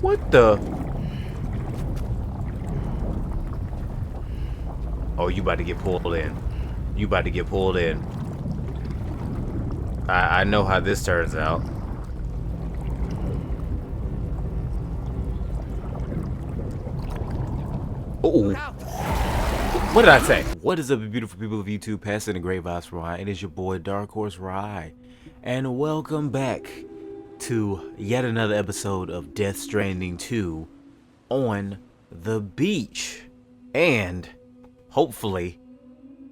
What the? Oh, you about to get pulled in. You about to get pulled in. I know how this turns out. Oh, what did I say? What is up, you beautiful people of YouTube? Passing the great vibes from Rye. It is your boy DarkHorse Rye, and welcome back to yet another episode of Death Stranding 2 on the beach. And hopefully,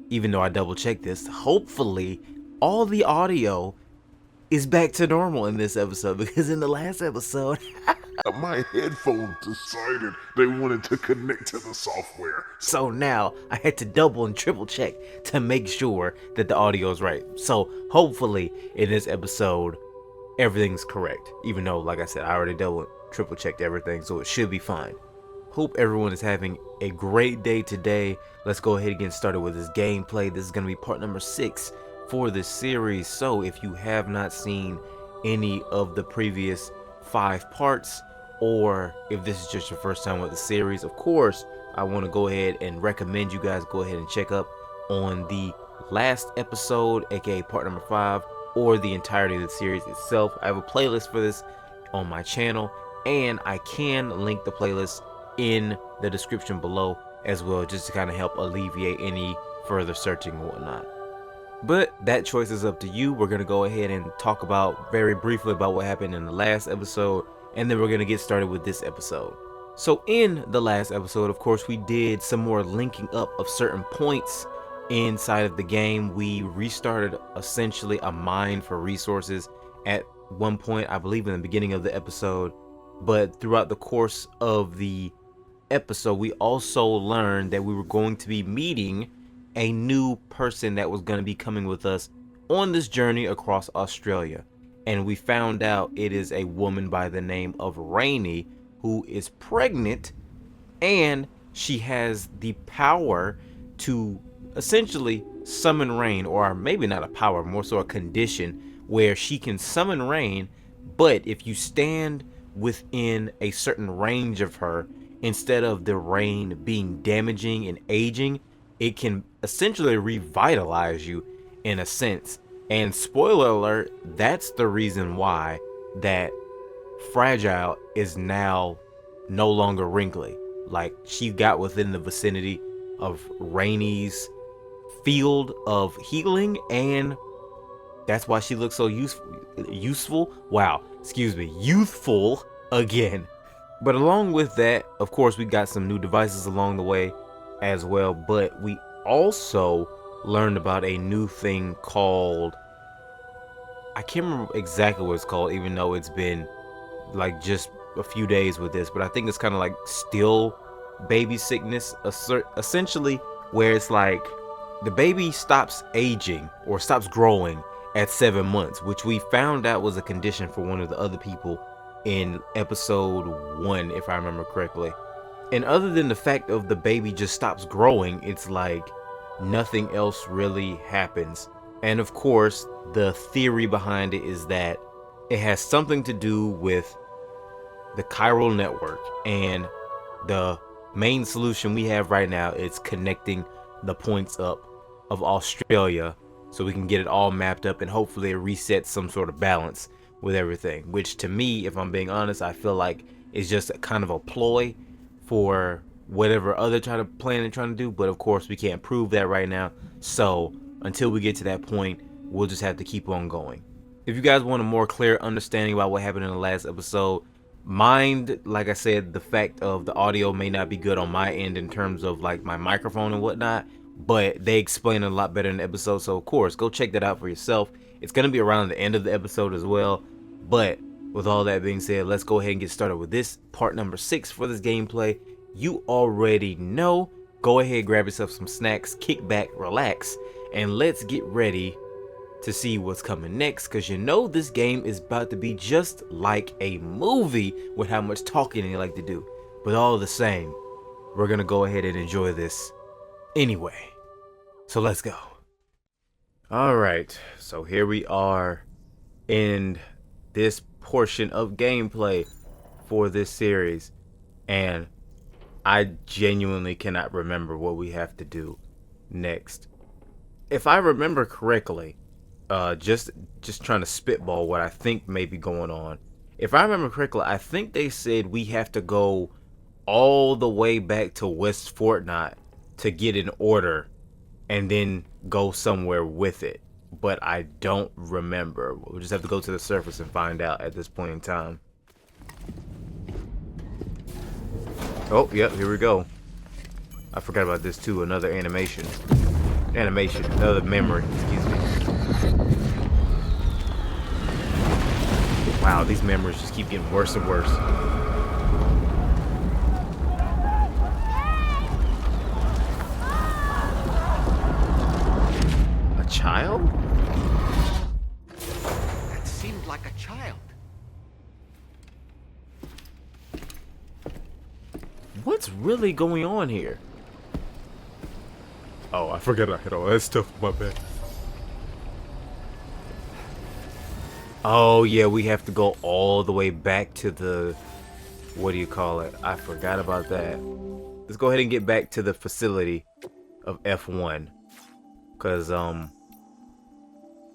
even though I double checked this, hopefully all the audio is back to normal in this episode, because in the last episode My headphones decided they wanted to connect to the software. so now I had to double and triple check to make sure that the audio is right. So hopefully in this episode everything's correct, even though, like I said, I already double triple checked everything, so it should be fine. Hope everyone is having a great day today. Let's go ahead and get started with this gameplay. This is going to be part number 6 for this series. So if you have not seen any of the previous 5 parts, or if this is just your first time with the series, of course I want to go ahead and recommend you guys go ahead and check up on the last episode, aka part number 5, or the entirety of the series itself. I have a playlist for this on my channel, and I can link the playlist in the description below as well, just to kind of help alleviate any further searching and whatnot. But that choice is up to you. We're going to go ahead and talk about very briefly about what happened in the last episode, and then we're going to get started with this episode. So in the last episode, of course, we did some more linking up of certain points inside of the game. We restarted essentially a mine for resources at one point, I believe in the beginning of the episode, but throughout the course of the episode we also learned that we were going to be meeting a new person that was going to be coming with us on this journey across Australia, and we found out it is a woman by the name of Rainy, who is pregnant, and she has the power to essentially summon rain, or maybe not a power, more so a condition where she can summon rain, but if you stand within a certain range of her, instead of the rain being damaging and aging, it can essentially revitalize you in a sense. And spoiler alert, that's the reason why that Fragile is now no longer wrinkly. Like, she got within the vicinity of Rainy's field of healing, and that's why she looks so useful. Wow, excuse me, youthful again. But along with that, of course, we got some new devices along the way as well. But we also learned about a new thing called, I can't remember exactly what it's called, even though it's been like just a few days with this. But I think it's kind of like still baby sickness, essentially, where it's like the baby stops aging or stops growing at 7 months, which we found out was a condition for one of the other people in episode 1, if I remember correctly. And other than the fact of the baby just stops growing, it's like nothing else really happens. And of course, the theory behind it is that it has something to do with the chiral network, and the main solution we have right now is connecting the points up of Australia so we can get it all mapped up, and hopefully it resets some sort of balance with everything, which to me, if I'm being honest, I feel like it's just a kind of a ploy for whatever other trying to plan and trying to do. But of course we can't prove that right now, so until we get to that point, we'll just have to keep on going. If you guys want a more clear understanding about what happened in the last episode, mind, like I said, the fact of the audio may not be good on my end in terms of like my microphone and whatnot, but they explain it a lot better in the episode, so of course go check that out for yourself. It's going to be around the end of the episode as well. But with all that being said, let's go ahead and get started with this part number 6 for this gameplay. You already know, go ahead, grab yourself some snacks, kick back, relax, and let's get ready to see what's coming next, because you know this game is about to be just like a movie with how much talking they like to do. But all the same, we're gonna go ahead and enjoy this anyway. So let's go. Alright, so here we are in this portion of gameplay. for this series, and I genuinely cannot remember what we have to do next. If I remember correctly, just trying to spitball what I think may be going on. If I remember correctly, I think they said we have to go all the way back to West Fortnite to get an order and then go somewhere with it. But I don't remember. We'll just have to go to the surface and find out at this point in time. Oh, yep, here we go. I forgot about this too, another animation. Another memory, excuse me. Wow, these memories just keep getting worse and worse. A child? That seemed like a child. What's really going on here? Oh, I forgot I had all that stuff on my back. Oh, yeah, we have to go all the way back to the... What do you call it? I forgot about that. Let's go ahead and get back to the facility of F1. Because, I'm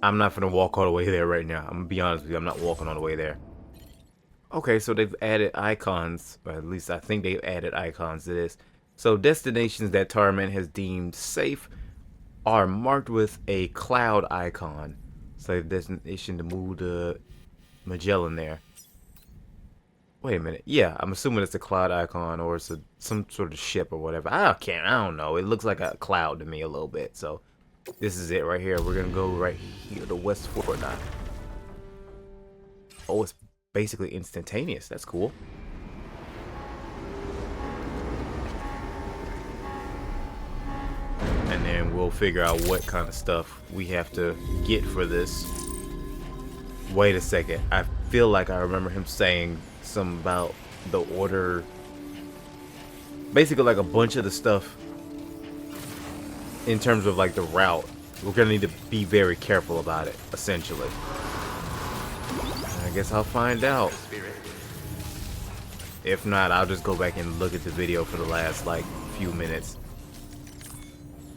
not gonna walk all the way there right now. I'm gonna be honest with you, I'm not walking all the way there. Okay, so they've added icons, or at least I think they've added icons to this. So destinations that Tarman has deemed safe are marked with a cloud icon. So destination to move to Magellan there. Wait a minute. Yeah, I'm assuming it's a cloud icon or it's some sort of ship or whatever. I don't know. It looks like a cloud to me a little bit. So this is it right here. We're gonna go right here to West Fortnite. Oh, it's basically instantaneous. That's cool. And then we'll figure out what kind of stuff we have to get for this. Wait a second. I feel like I remember him saying something about the order. Basically like a bunch of the stuff in terms of like the route. We're gonna need to be very careful about it, essentially. I guess I'll find out. If not, I'll just go back and look at the video for the last like few minutes.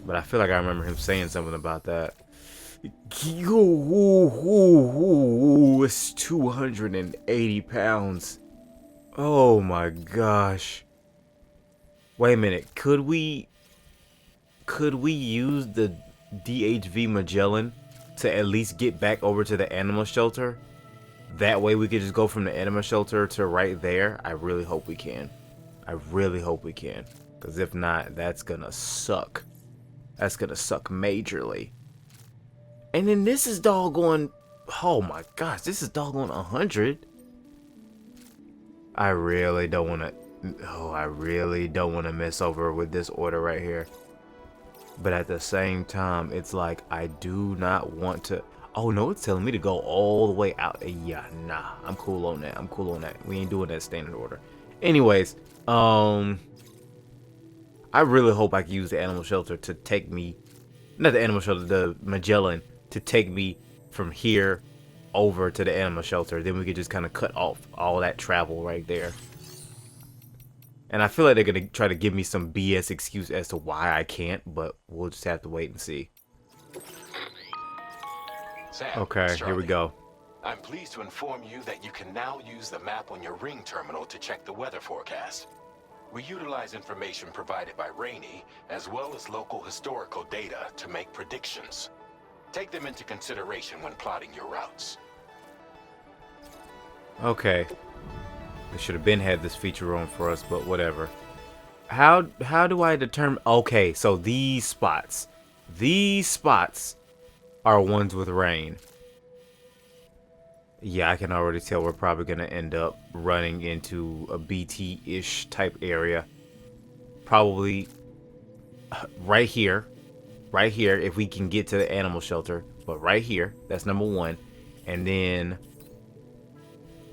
But I feel like I remember him saying something about that. It's 280 pounds. Oh my gosh. Wait a minute. Could we use the DHV Magellan to at least get back over to the animal shelter? That way we could just go from the animal shelter to right there. I really hope we can. I really hope we can. Because if not, that's gonna suck. That's gonna suck majorly. And then this is doggone... Oh my gosh, this is doggone 100. I really don't want to... Oh, I really don't want to mess over with this order right here. But at the same time, it's like I do not want to... Oh no, it's telling me to go all the way out. Yeah, nah, I'm cool on that. I'm cool on that. We ain't doing that standard order. Anyways, I really hope I can use the animal shelter to take me... Not the animal shelter, the Magellan, to take me from here over to the animal shelter. Then we could just kind of cut off all that travel right there. And I feel like they're going to try to give me some BS excuse as to why I can't, but we'll just have to wait and see. Sam, Okay, here we go. I'm pleased to inform you that you can now use the map on your Ring terminal to check the weather forecast. We utilize information provided by Rainey, as well as local historical data to make predictions. Take them into consideration when plotting your routes. Okay. They should have been had this feature on for us, but whatever. How do I determine... Okay, so these spots are ones with rain. Yeah, I can already tell we're probably going to end up running into a BT-ish type area. Probably right here. Right here, if we can get to the animal shelter. But right here, that's number one. And then...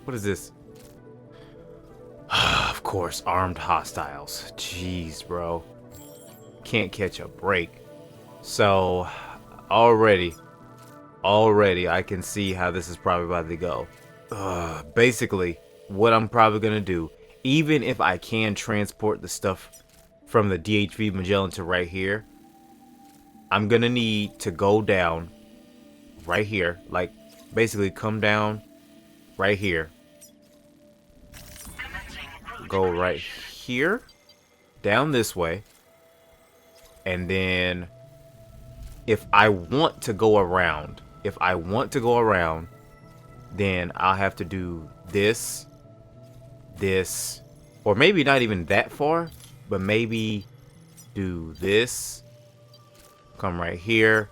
What is this? Of course, armed hostiles. Jeez, bro. Can't catch a break. So, already I can see how this is probably about to go. Basically, what I'm probably gonna do, even if I can transport the stuff from the DHV Magellan to right here, I'm gonna need to go down right here, like basically come down right here, go right here, down this way, and then if I want to go around, then I'll have to do this, or maybe not even that far, but maybe do this, come right here,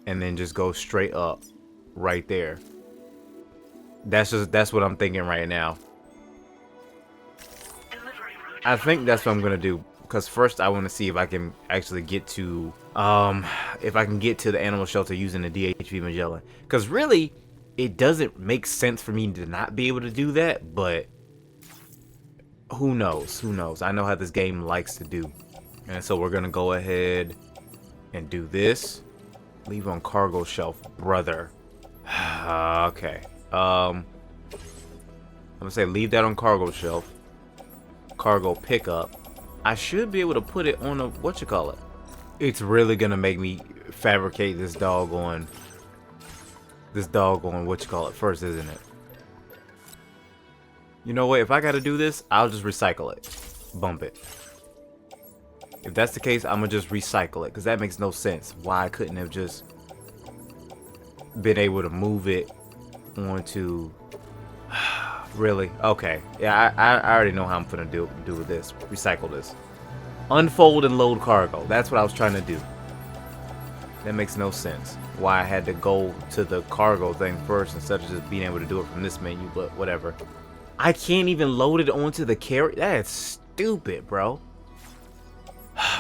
and then just go straight up right there. That's what I'm thinking right now. I think that's what I'm gonna do, because first I want to see if I can actually get to the animal shelter using the DHV Magellan, because really it doesn't make sense for me to not be able to do that, but who knows? I know how this game likes to do. And so we're gonna go ahead and do this. Leave on cargo shelf, brother. Okay. I'm gonna say leave that on cargo shelf. Cargo pickup. I should be able to put it on a whatchamacallit. It's really gonna make me fabricate this doggone whatchamacallit first, isn't it? You know what? If I gotta do this, I'll just recycle it. Bump it. If that's the case, I'm gonna just recycle it, because that makes no sense. Why I couldn't have just been able to move it onto... Really? Okay. Yeah, I already know how I'm gonna do with this. Recycle this. Unfold and load cargo. That's what I was trying to do. That makes no sense. Why I had to go to the cargo thing first instead of just being able to do it from this menu, but whatever. I can't even load it onto the carrier. That's stupid, bro.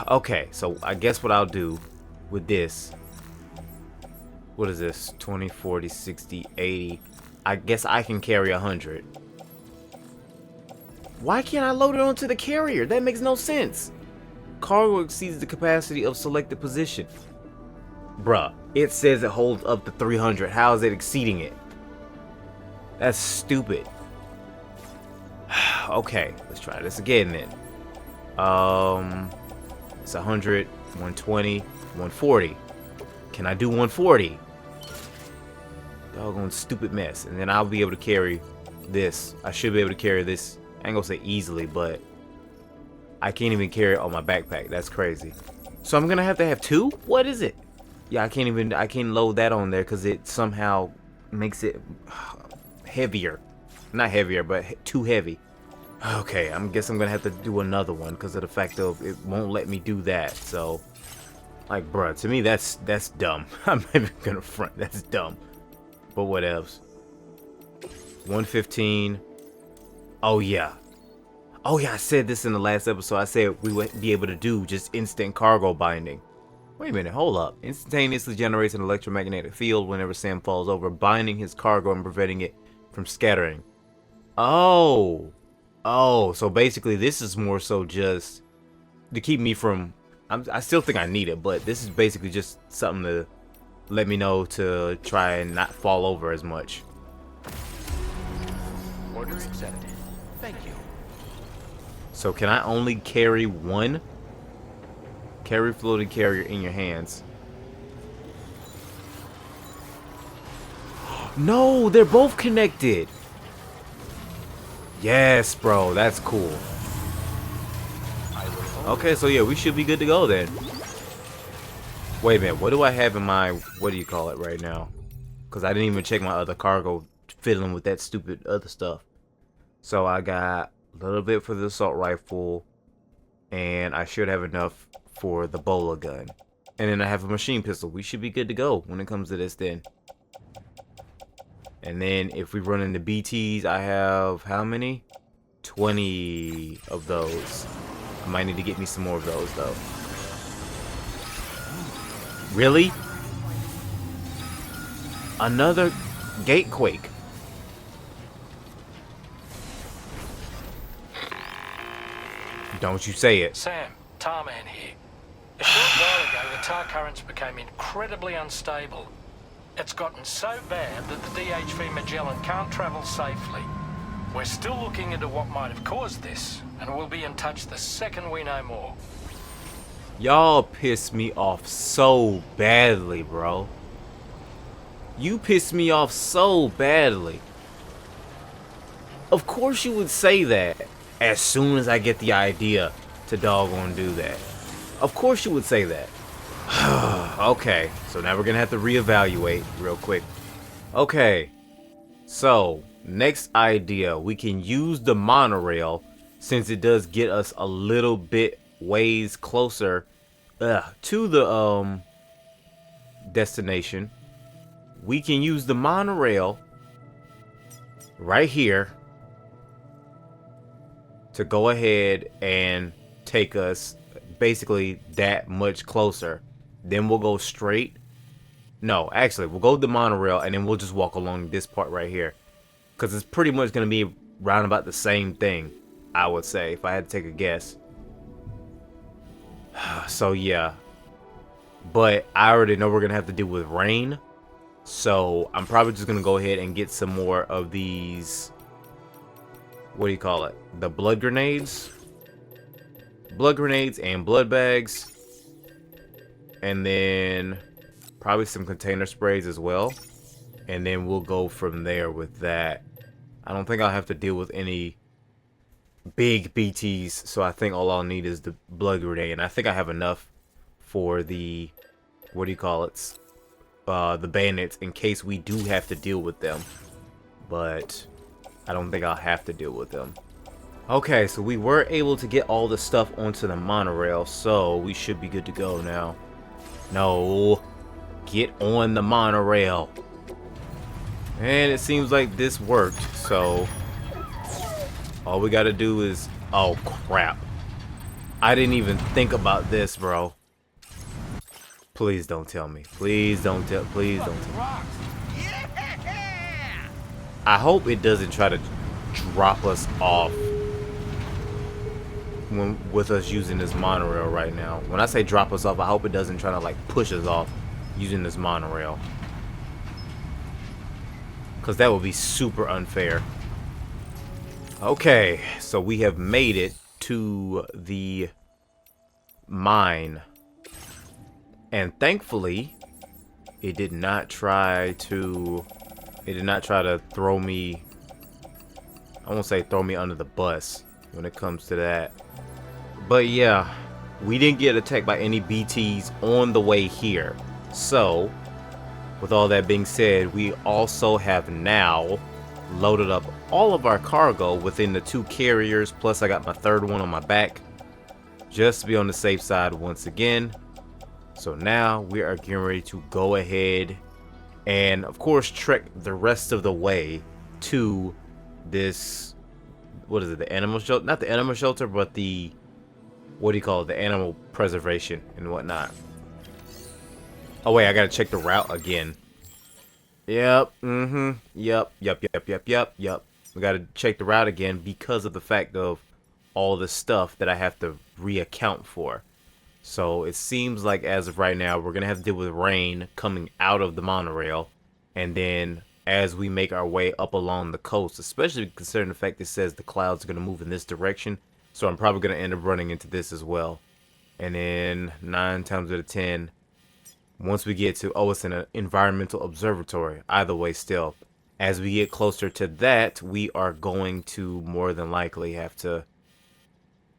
Okay, so I guess what I'll do with this, what is this, 20, 40, 60, 80, I guess I can carry 100. Why can't I load it onto the carrier? That makes no sense. Cargo exceeds the capacity of selected position. Bruh, it says it holds up to 300. How is it exceeding it? That's stupid. Okay, let's try this again then. It's 100, 120, 140. Can I do 140? Doggone stupid mess. And then I'll be able to carry this. I should be able to carry this. I ain't gonna say easily, but I can't even carry it on my backpack. That's crazy. So I'm gonna have to have two? What is it? Yeah, I can't load that on there because it somehow makes it heavier. Not heavier, but too heavy. Okay, I guess I'm gonna have to do another one because of the fact of it won't let me do that. So, like, bruh, to me that's dumb. I'm not even gonna front. That's dumb. But what else? 115. Oh yeah. Oh yeah, I said this in the last episode. I said we would be able to do just instant cargo binding. Wait a minute, hold up. Instantaneously generates an electromagnetic field whenever Sam falls over, binding his cargo and preventing it from scattering. Oh, so basically this is more so just to keep me from... I still think I need it, but this is basically just something to let me know to try and not fall over as much. Order accepted. Thank you. So can I only carry one? Carry floating carrier in your hands. No, they're both connected. Yes, bro, that's cool. Okay, so yeah, we should be good to go then. Wait a minute, what do I have in my, what do you call it right now? Because I didn't even check my other cargo fiddling with that stupid other stuff. So I got a little bit for the assault rifle, and I should have enough for the bowler gun. And then I have a machine pistol. We should be good to go when it comes to this then. And then if we run into BTs, I have how many? 20 of those. I might need to get me some more of those though. Really? Another gatequake. Don't you say it. Sam, Tarman here. A short while ago, the tar currents became incredibly unstable. It's gotten so bad that the DHV Magellan can't travel safely. We're still looking into what might have caused this, and we'll be in touch the second we know more. Y'all piss me off so badly, bro. You piss me off so badly. Of course you would say that as soon as I get the idea to doggone do that. Of course you would say that. Okay, so now we're gonna have to reevaluate real quick. Okay, so next idea, we can use the monorail since it does get us a little bit ways closer to the destination. We can use the monorail right here to go ahead and take us basically that much closer. Then we'll go straight. No, actually, we'll go to the monorail and then we'll just walk along this part right here. Because it's pretty much going to be round about the same thing, I would say, if I had to take a guess. So, yeah. But I already know we're going to have to deal with rain. So, I'm probably just going to go ahead and get some more of these... What do you call it? The blood grenades? Blood grenades and blood bags. And then probably some container sprays as well. And then we'll go from there with that. I don't think I'll have to deal with any big BTs. So I think all I'll need is the blood grenade. And I think I have enough for the, what do you call it? The bandits in case we do have to deal with them. But I don't think I'll have to deal with them. Okay, so we were able to get all the stuff onto the monorail. So we should be good to go now. No, get on the monorail. And it seems like this worked, so all we gotta do is, oh crap, I didn't even think about this, bro. Please don't tell me, please don't tell me. I hope it doesn't try to drop us off with us using this monorail right now. When I say drop us off, I hope it doesn't try to like push us off using this monorail, because that would be super unfair. Okay, so we have made it to the mine, and thankfully it did not try to throw me, I won't say throw me under the bus when it comes to that. But yeah, we didn't get attacked by any BTs on the way here. So, with all that being said, we also have now loaded up all of our cargo within the 2 carriers. Plus, I got my 3rd one on my back, just to be on the safe side once again. So now we are getting ready to go ahead and, of course, trek the rest of the way to this, what is it, the animal shelter? Not the animal shelter, but the, what do you call it, the animal preservation and whatnot. Oh wait, I gotta check the route again. Yep, yep. We gotta check the route again because of the fact of all the stuff that I have to reaccount for. So it seems like as of right now, we're gonna have to deal with rain coming out of the monorail, and then as we make our way up along the coast, especially considering the fact it says the clouds are gonna move in this direction. So I'm probably going to end up running into this as well. And then 9 times out of 10, once we get to, oh, it's an environmental observatory. Either way, still, as we get closer to that, we are going to more than likely have to,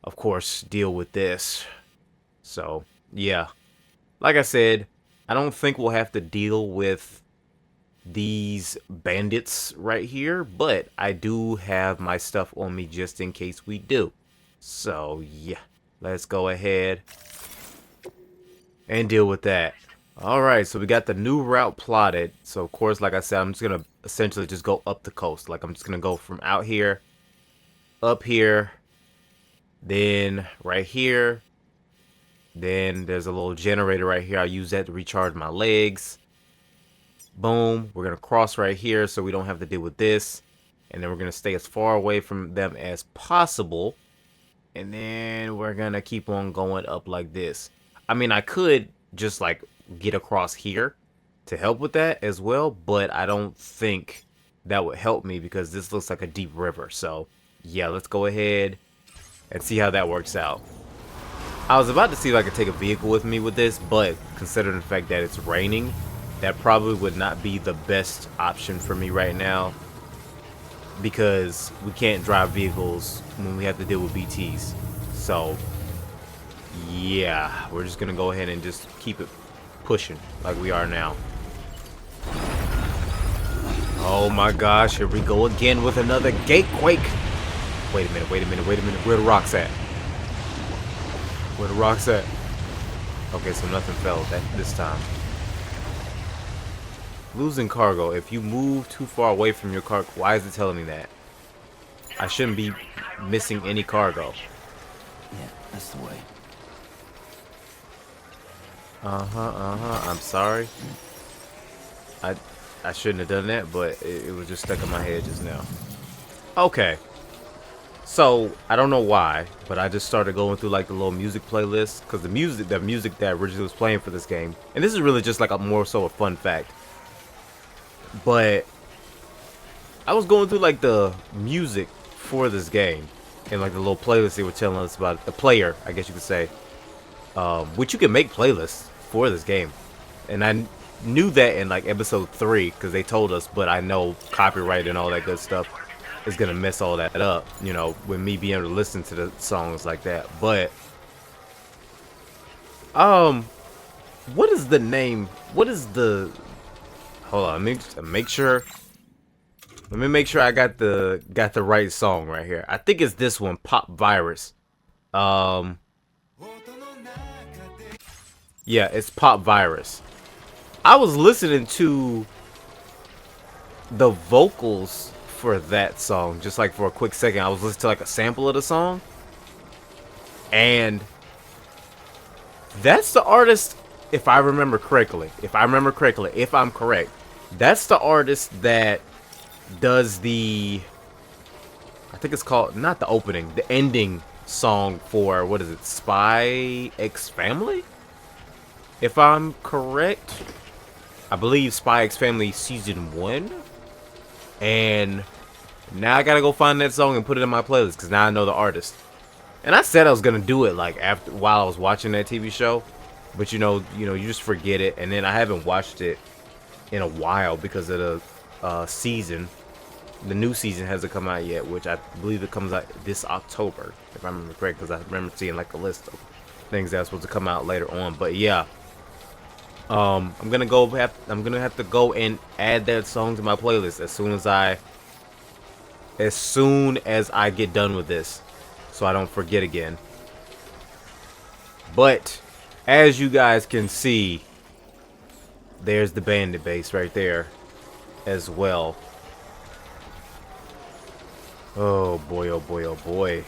of course, deal with this. So, yeah. Like I said, I don't think we'll have to deal with these bandits right here. But I do have my stuff on me just in case we do. So, yeah, let's go ahead and deal with that. Alright, so we got the new route plotted. So, of course, like I said, I'm just going to essentially just go up the coast. Like, I'm just going to go from out here, up here, then right here. Then there's a little generator right here. I'll use that to recharge my legs. Boom. We're going to cross right here so we don't have to deal with this. And then we're going to stay as far away from them as possible. And then we're gonna keep on going up like this. I mean, I could just like get across here to help with that as well, but I don't think that would help me because this looks like a deep river. So yeah, let's go ahead and see how that works out. I was about to see if I could take a vehicle with me with this, but considering the fact that it's raining, that probably would not be the best option for me right now, because we can't drive vehicles when we have to deal with BTs. So yeah, we're just gonna go ahead and just keep it pushing like we are now. Oh my gosh, here we go again with another gatequake. Wait a minute, wait a minute, wait a minute. Where the rocks at? Where the rocks at? Okay, so nothing fell this time. Losing cargo. If you move too far away from your cargo, why is it telling me that? I shouldn't be missing any cargo. Yeah, that's the way. I'm sorry. I shouldn't have done that, but it was just stuck in my head just now. Okay. So, I don't know why, but I just started going through like the little music playlist, because the music that originally was playing for this game, and this is really just like a more so a fun fact, but I was going through like the music for this game, and like the little playlist they were telling us about, the player, I guess you could say, which you can make playlists for this game, and I knew that in like episode 3 because they told us, but I know copyright and all that good stuff is gonna mess all that up, you know, with me being able to listen to the songs like that. But what is the name? What is the? Hold on, let me make sure. Let me make sure I got the right song right here. I think it's this one, Pop Virus. Yeah, it's Pop Virus. I was listening to the vocals for that song just like for a quick second. I was listening to like a sample of the song, and that's the artist, if I remember correctly. If I'm correct, that's the artist that does the, I think it's called, not the opening, the ending song for, what is it, Spy X Family? If I'm correct, I believe Spy X Family Season 1. And now I gotta go find that song and put it in my playlist, because now I know the artist. And I said I was gonna do it like while I was watching that TV show, but you know, you just forget it. And then I haven't watched it in a while because of the season. The new season hasn't come out yet, which I believe it comes out this October, if I remember correct, because I remember seeing like a list of things that's supposed to come out later on. But yeah, I'm gonna have to go and add that song to my playlist as soon as I get done with this, so I don't forget again. But as you guys can see, there's the bandit base right there as well. Oh boy, oh boy, oh boy.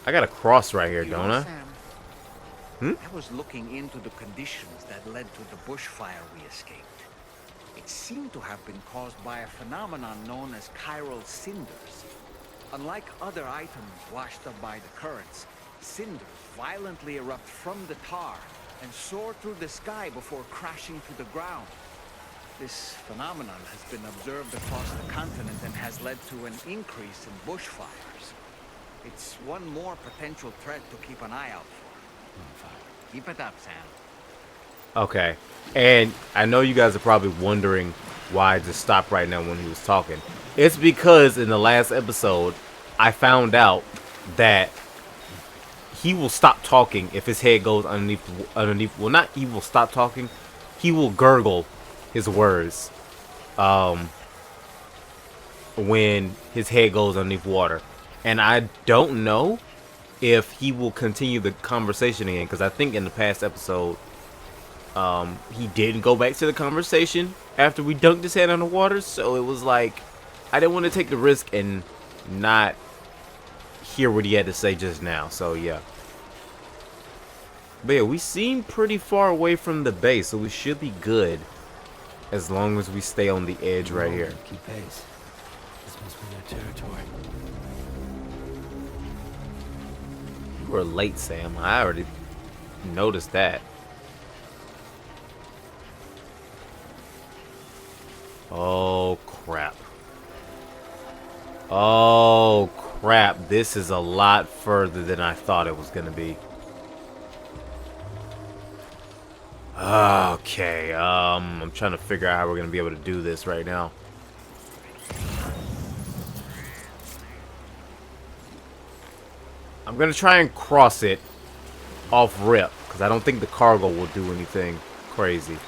I got a cross right here, don't I? I was looking into the conditions that led to the bushfire we escaped. It seemed to have been caused by a phenomenon known as chiral cinders. Unlike other items washed up by the currents, cinders violently erupt from the tar and soar through the sky before crashing to the ground. This phenomenon has been observed across the continent and has led to an increase in bushfires. It's one more potential threat to keep an eye out for. Keep it up, Sam. Okay, and I know you guys are probably wondering why I just stopped right now when he was talking. It's because in the last episode, I found out that he will stop talking if his head goes underneath. Well, not he will stop talking. He will gurgle his words when his head goes underneath water. And I don't know if he will continue the conversation again, because I think in the past episode he didn't go back to the conversation after we dunked his head underwater. So it was like I didn't want to take the risk and not hear what he had to say just now. So yeah, but yeah, we seem pretty far away from the base, so we should be good as long as we stay on the edge right here. Keep pace. This must be their territory. You were late, Sam. I already noticed that. Oh, crap. Oh, crap. This is a lot further than I thought it was going to be. Okay, I'm trying to figure out how we're going to be able to do this right now. I'm going to try and cross it off rip, because I don't think the cargo will do anything crazy.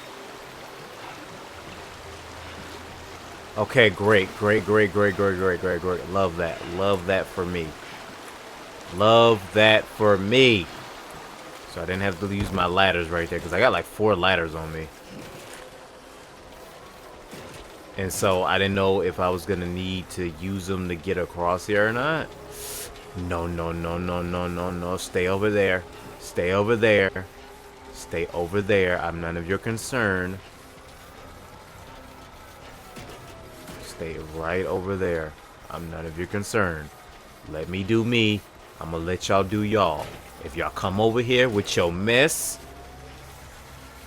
Okay, great. Love that for me. Love that for me. So I didn't have to use my ladders right there, because I got like 4 ladders on me. And so I didn't know if I was going to need to use them to get across here or not. No. Stay over there. Stay over there. Stay over there. I'm none of your concern. Stay right over there. I'm none of your concern. Let me do me. I'm gonna let y'all do y'all. If y'all come over here with your mess,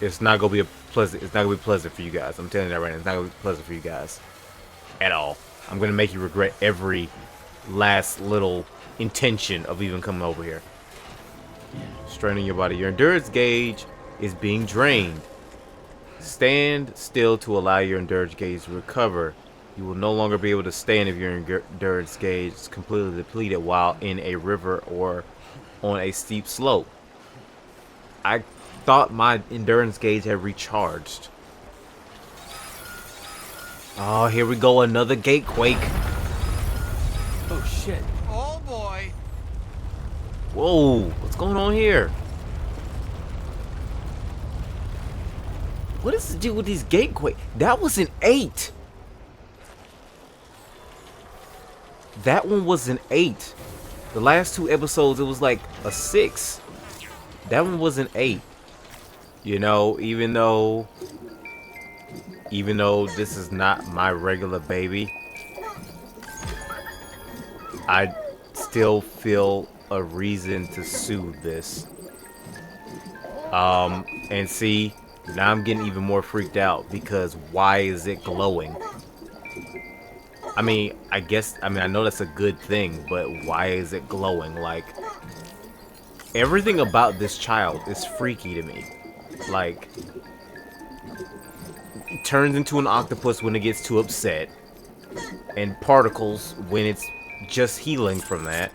it's not gonna be pleasant for you guys. I'm telling you that right now. It's not gonna be pleasant for you guys at all. I'm gonna make you regret every last little intention of even coming over here. Straining your body. Your endurance gauge is being drained. Stand still to allow your endurance gauge to recover. You will no longer be able to stand if your endurance gauge is completely depleted while in a river or on a steep slope. I thought my endurance gauge had recharged. Oh, here we go. Another gate quake. Oh, shit. Oh boy. Whoa, what's going on here? What is to do with these gate quakes? That was an 8. That one was an 8. The last 2 episodes, it was like a 6. That one was an 8. You know, even though this is not my regular baby, I still feel a reason to soothe this. And see, now I'm getting even more freaked out because why is it glowing? I mean, I know that's a good thing, but why is it glowing? Like, everything about this child is freaky to me. Like, it turns into an octopus when it gets too upset, and particles when it's just healing from that.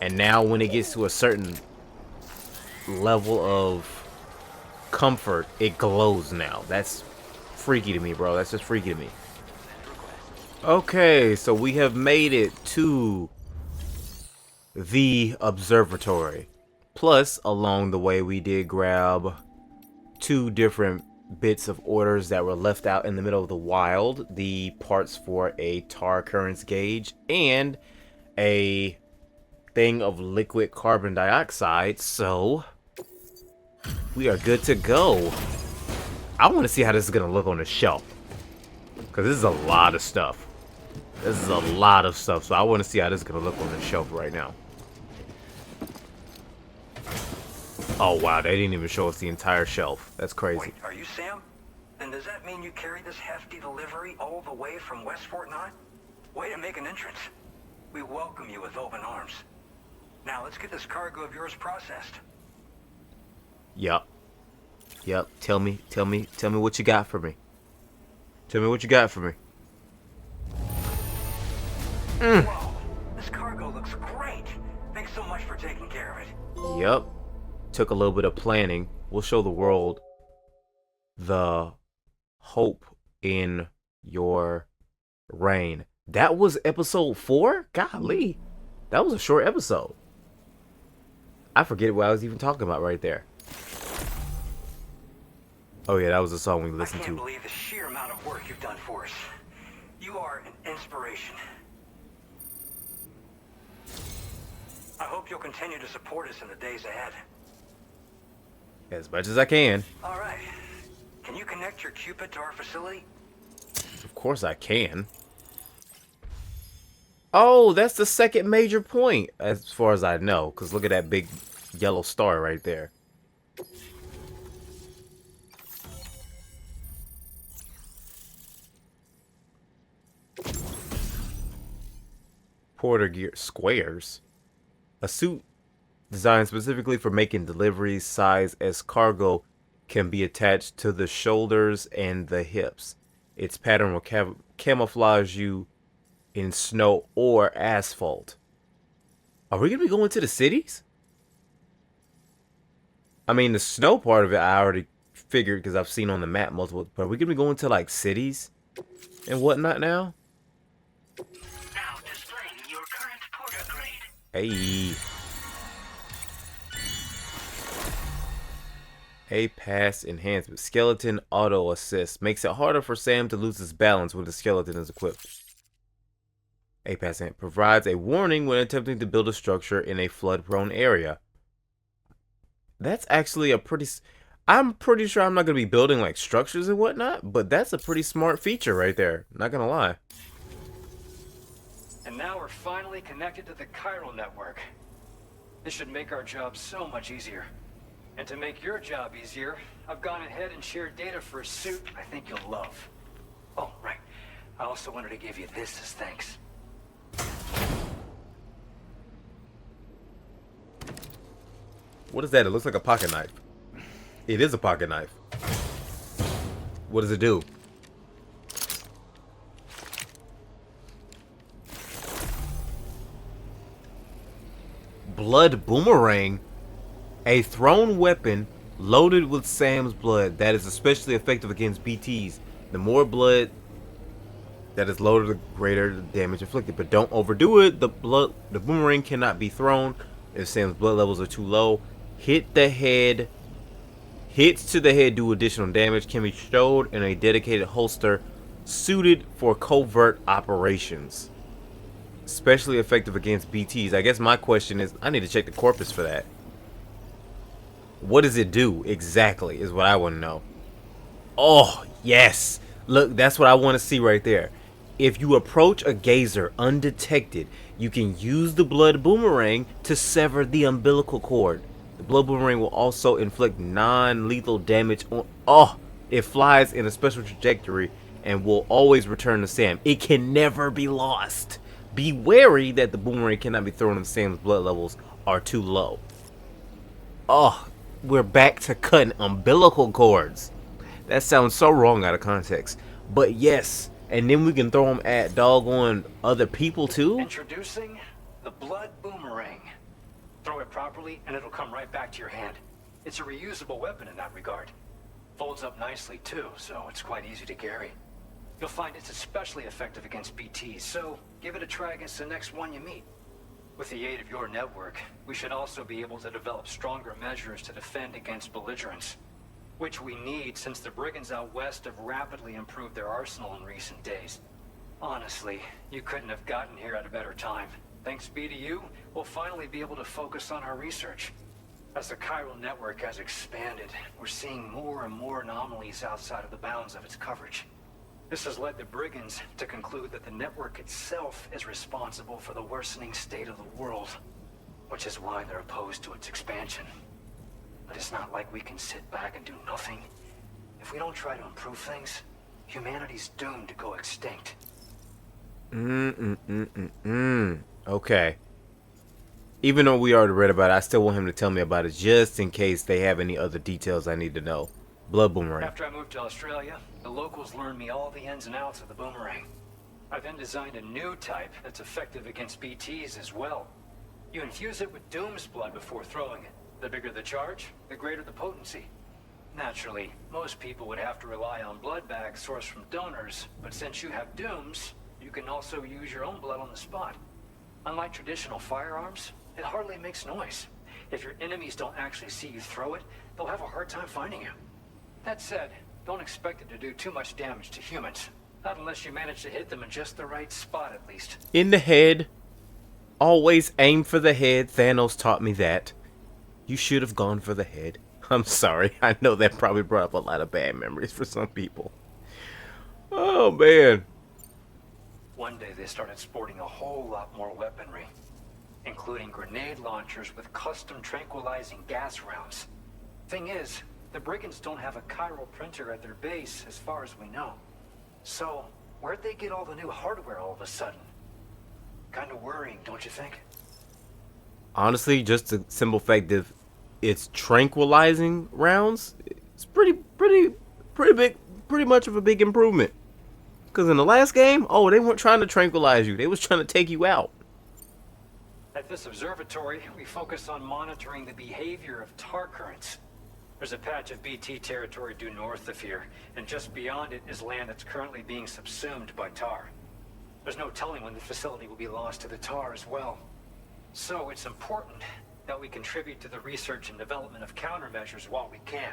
And now when it gets to a certain level of comfort, it glows now. That's freaky to me, bro. That's just freaky to me. Okay, so we have made it to the observatory. Plus, along the way, we did grab 2 different bits of orders that were left out in the middle of the wild. The parts for a tar currents gauge and a thing of liquid carbon dioxide. So, we are good to go. I want to see how this is going to look on the shelf, because this is a lot of stuff. This is a lot of stuff, so I want to see how this is going to look on the shelf right now. Oh, wow, they didn't even show us the entire shelf. That's crazy. Wait, are you Sam? Then does that mean you carried this hefty delivery all the way from West Fort 9? Way to make an entrance. We welcome you with open arms. Now, let's get this cargo of yours processed. Yep. Tell me what you got for me. Tell me what you got for me. Whoa, this cargo looks great. Thanks so much for taking care of it. Yep. Took a little bit of planning. We'll show the world the hope in your reign. That was episode 4? Golly. That was a short episode. I forget what I was even talking about right there. Oh yeah, that was the song we listened I to. can't believe the sheer amount of work you've done for us. You are an inspiration. I hope you'll continue to support us in the days ahead. As much as I can. All right. Can you connect your Cupid to our facility? Of course I can. Oh, that's the second major point, as far as I know. Because look at that big yellow star right there. Porter gear squares. A suit designed specifically for making deliveries size as cargo can be attached to the shoulders and the hips. Its pattern will camouflage you in snow or asphalt. Are we going to be going to the cities? I mean, the snow part of it I already figured because I've seen on the map multiple. But are we going to be going to like cities and whatnot now? Now displaying your current Porter grade. Hey. A pass enhancement. Skeleton auto assist. Makes it harder for Sam to lose his balance when the skeleton is equipped. A pass provides a warning when attempting to build a structure in a flood-prone area. That's actually a pretty... I'm pretty sure I'm not going to be building like structures and whatnot, but that's a pretty smart feature right there. Not going to lie. And now we're finally connected to the chiral network. This should make our job so much easier. And to make your job easier, I've gone ahead and shared data for a suit I think you'll love. Oh, right. I also wanted to give you this as thanks. What is that? It looks like a pocket knife. It is a pocket knife. What does it do? Blood boomerang. A thrown weapon loaded with Sam's blood that is especially effective against BTs. The more blood that is loaded, the greater the damage inflicted. But don't overdo it. The boomerang cannot be thrown if Sam's blood levels are too low. Hit the head. Hits to the head do additional damage. Can be stowed in a dedicated holster suited for covert operations. Especially effective against BTs. I guess my question is, I need to check the corpus for that. What does it do exactly is what I want to know. Oh, yes. Look, that's what I want to see right there. If you approach a gazer undetected, you can use the blood boomerang to sever the umbilical cord. The blood boomerang will also inflict non-lethal damage on... Oh, it flies in a special trajectory and will always return to Sam. It can never be lost. Be wary that the boomerang cannot be thrown if Sam's blood levels are too low. Oh, we're back to cutting umbilical cords. That sounds so wrong out of context. But yes, and then we can throw them at doggone other people too. Introducing the blood boomerang. Throw it properly and it'll come right back to your hand. It's a reusable weapon in that regard. Folds up nicely too, so it's quite easy to carry. You'll find it's especially effective against BTs, so give it a try against the next one you meet. With the aid of your network, we should also be able to develop stronger measures to defend against belligerents, which we need since the brigands out west have rapidly improved their arsenal in recent days. Honestly, you couldn't have gotten here at a better time. Thanks be to you, we'll finally be able to focus on our research. As the chiral network has expanded, we're seeing more and more anomalies outside of the bounds of its coverage. This has led the brigands to conclude that the network itself is responsible for the worsening state of the world, which is why they're opposed to its expansion. But it's not like we can sit back and do nothing. If we don't try to improve things, humanity's doomed to go extinct. Okay. Even though we already read about it, I still want him to tell me about it just in case they have any other details I need to know. Blood boomerang. After I moved to Australia, the locals learned me all the ins and outs of the boomerang. I then designed a new type that's effective against BTs as well. You infuse it with Doom's blood before throwing it. The bigger the charge, the greater the potency. Naturally, most people would have to rely on blood bags sourced from donors, but since you have Doom's, you can also use your own blood on the spot. Unlike traditional firearms, it hardly makes noise. If your enemies don't actually see you throw it, they'll have a hard time finding you. That said, don't expect it to do too much damage to humans. Not unless you manage to hit them in just the right spot, at least. In the head. Always aim for the head. Thanos taught me that. You should have gone for the head. I'm sorry. I know that probably brought up a lot of bad memories for some people. Oh, man. One day they started sporting a whole lot more weaponry, including grenade launchers with custom tranquilizing gas rounds. Thing is, the brigands don't have a chiral printer at their base as far as we know. So, where'd they get all the new hardware all of a sudden? Kind of worrying, don't you think? Honestly, just the simple fact that it's tranquilizing rounds, it's pretty much of a big improvement. Because in the last game, oh, they weren't trying to tranquilize you. They was trying to take you out. At this observatory, we focus on monitoring the behavior of tar currents. There's a patch of BT territory due north of here, and just beyond it is land that's currently being subsumed by tar. There's no telling when the facility will be lost to the tar as well. So it's important that we contribute to the research and development of countermeasures while we can.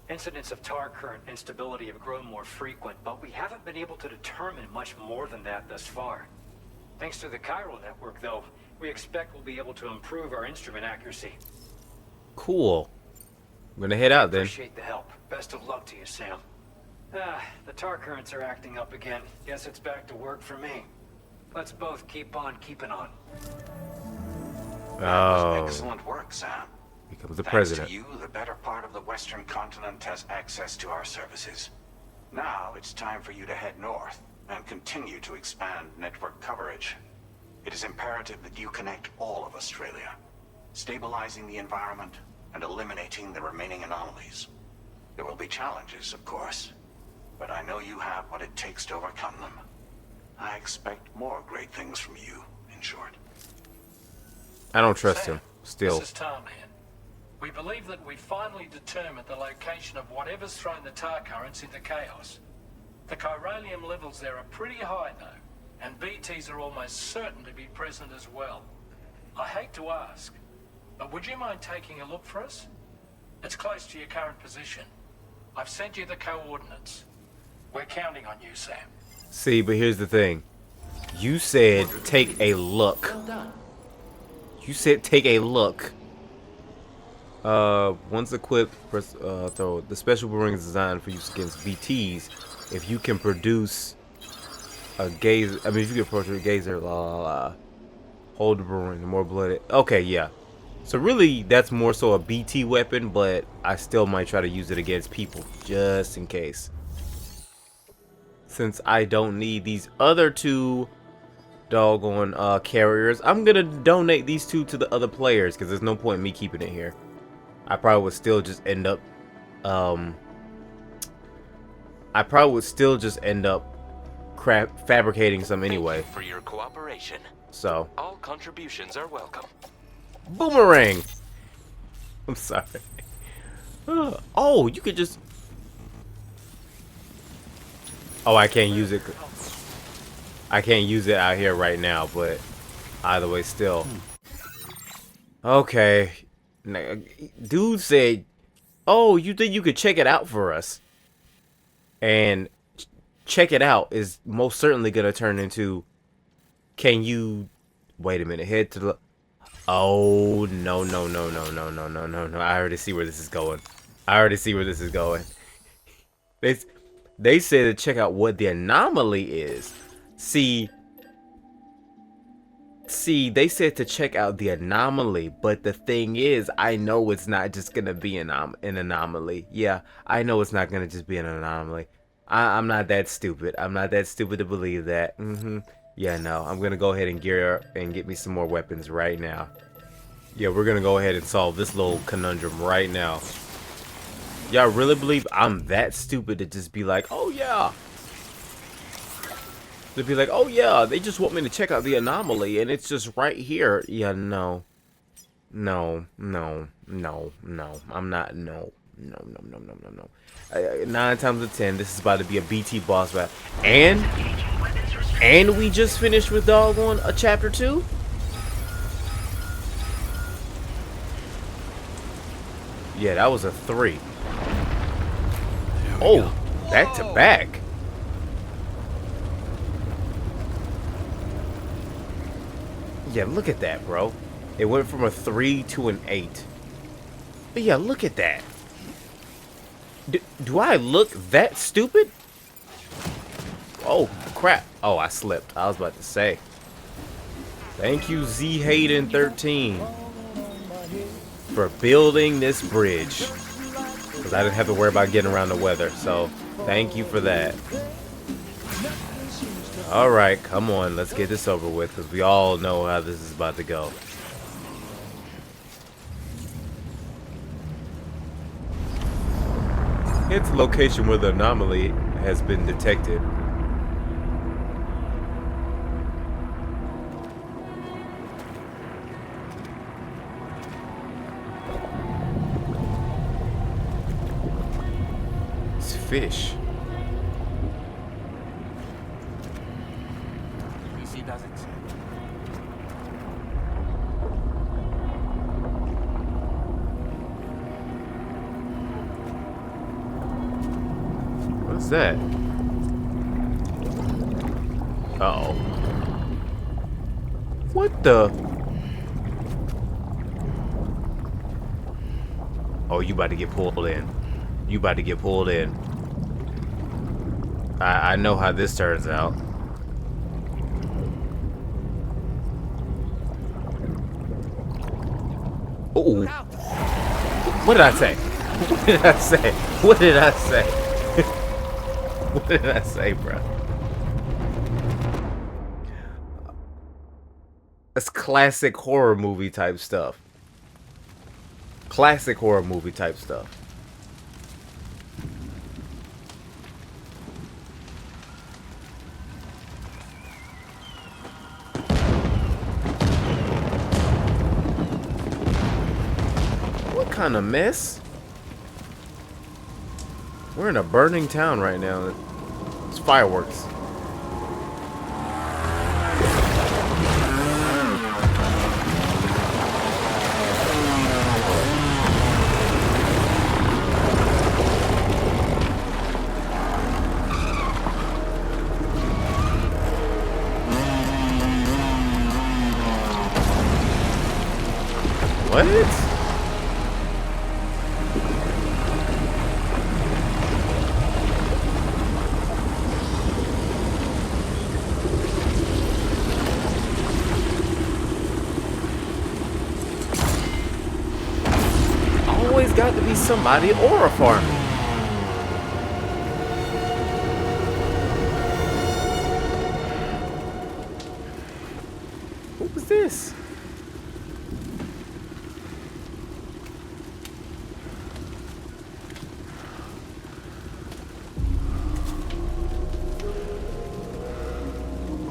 Incidents of tar current instability have grown more frequent, but we haven't been able to determine much more than that thus far. Thanks to the chiral network, though, we expect we'll be able to improve our instrument accuracy. Cool. I'm gonna head out then. Appreciate the help. Best of luck to you, Sam. The tar currents are acting up again. Guess it's back to work for me. Let's both keep on keeping on. Oh. Excellent work, Sam. Becomes the Thanks president. to you, the better part of the Western continent has access to our services. Now it's time for you to head north and continue to expand network coverage. It is imperative that you connect all of Australia, stabilizing the environment and eliminating the remaining anomalies. There will be challenges, of course, but I know you have what it takes to overcome them. I expect more great things from you, in short. I don't trust Sam, him. Still. This is Tom here. We believe that we finally determined the location of whatever's thrown the tar currents into chaos. The chiralium levels there are pretty high though, and BTs are almost certain to be present as well. I hate to ask, but would you mind taking a look for us? It's close to your current position. I've sent you the coordinates. We're counting on you, Sam. See, but here's the thing. You said take a look. You said take a look. Once equipped, so the special boomerang is designed for use against BTs. If you can produce a gazer, if you can approach a gazer, hold the boomerang, the more blooded. Okay, yeah. So really, that's more so a BT weapon, but I still might try to use it against people, just in case. Since I don't need these other two doggone carriers, I'm gonna donate these two to the other players, because there's no point in me keeping it here. I probably would still just end up fabricating some anyway. Thank you for your cooperation. So All contributions are welcome. boomerang. I'm sorry. Oh, you could just. Oh, I can't use it. I can't use it out here right now, but either way, still. Okay. Dude said, oh, you think you could check it out for us? And check it out is most certainly going to turn into, can you, wait a minute, head to the, oh, no. I already see where this is going. They said to check out what the anomaly is. See, they said to check out the anomaly, but the thing is, I know it's not just gonna be an anomaly. Yeah, I know it's not gonna just be an anomaly. I'm not that stupid. I'm not that stupid to believe that. Yeah, no, I'm gonna go ahead and gear up and get me some more weapons right now. Yeah, we're gonna go ahead and solve this little conundrum right now. Y'all really believe I'm that stupid to just be like, oh yeah? To be like, oh yeah, they just want me to check out the anomaly and it's just right here. Yeah, no. I'm not, no. 9 times out of 10, this is about to be a BT boss battle. And we just finished with doggone a chapter 2? Yeah, that was a 3. Oh, back to back. Yeah, look at that, bro. It went from a 3 to an 8. But yeah, look at that. Do I look that stupid? Oh, crap. Oh, I slipped. I was about to say. Thank you, Z Hayden 13, for building this bridge. Because I didn't have to worry about getting around the weather. So, thank you for that. Alright, come on. Let's get this over with, because we all know how this is about to go. It's the location where the anomaly has been detected. It's fish. PC does it. What's that? Uh-oh. What the? Oh, you about to get pulled in. You about to get pulled in. I know how this turns out. Oh. What did I say? What did I say? What did I say? What did I say, bro? That's classic horror movie type stuff. Classic horror movie type stuff. What kind of mess? We're in a burning town right now. It's fireworks. What? Always got to be somebody or a farmer. What was this?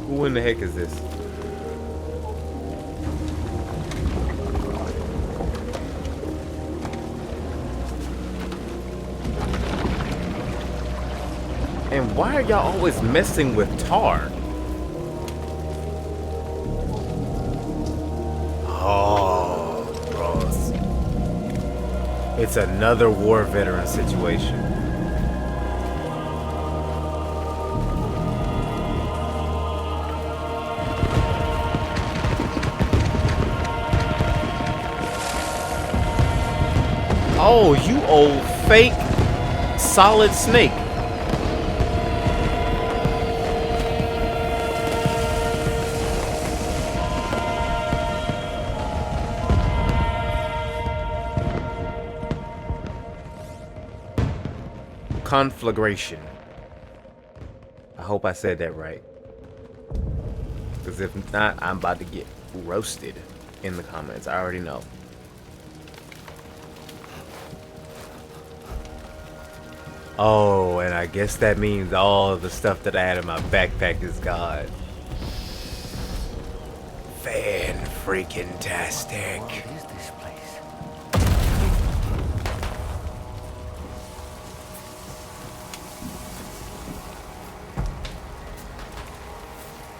Who in the heck is this? And why are y'all always messing with tar? Oh, gross. It's another war veteran situation. Oh, you old fake solid snake. Conflagration. I hope I said that right. Because if not, I'm about to get roasted in the comments. I already know. Oh, and I guess that means all of the stuff that I had in my backpack is gone. Fan-freaking-tastic. What is this place?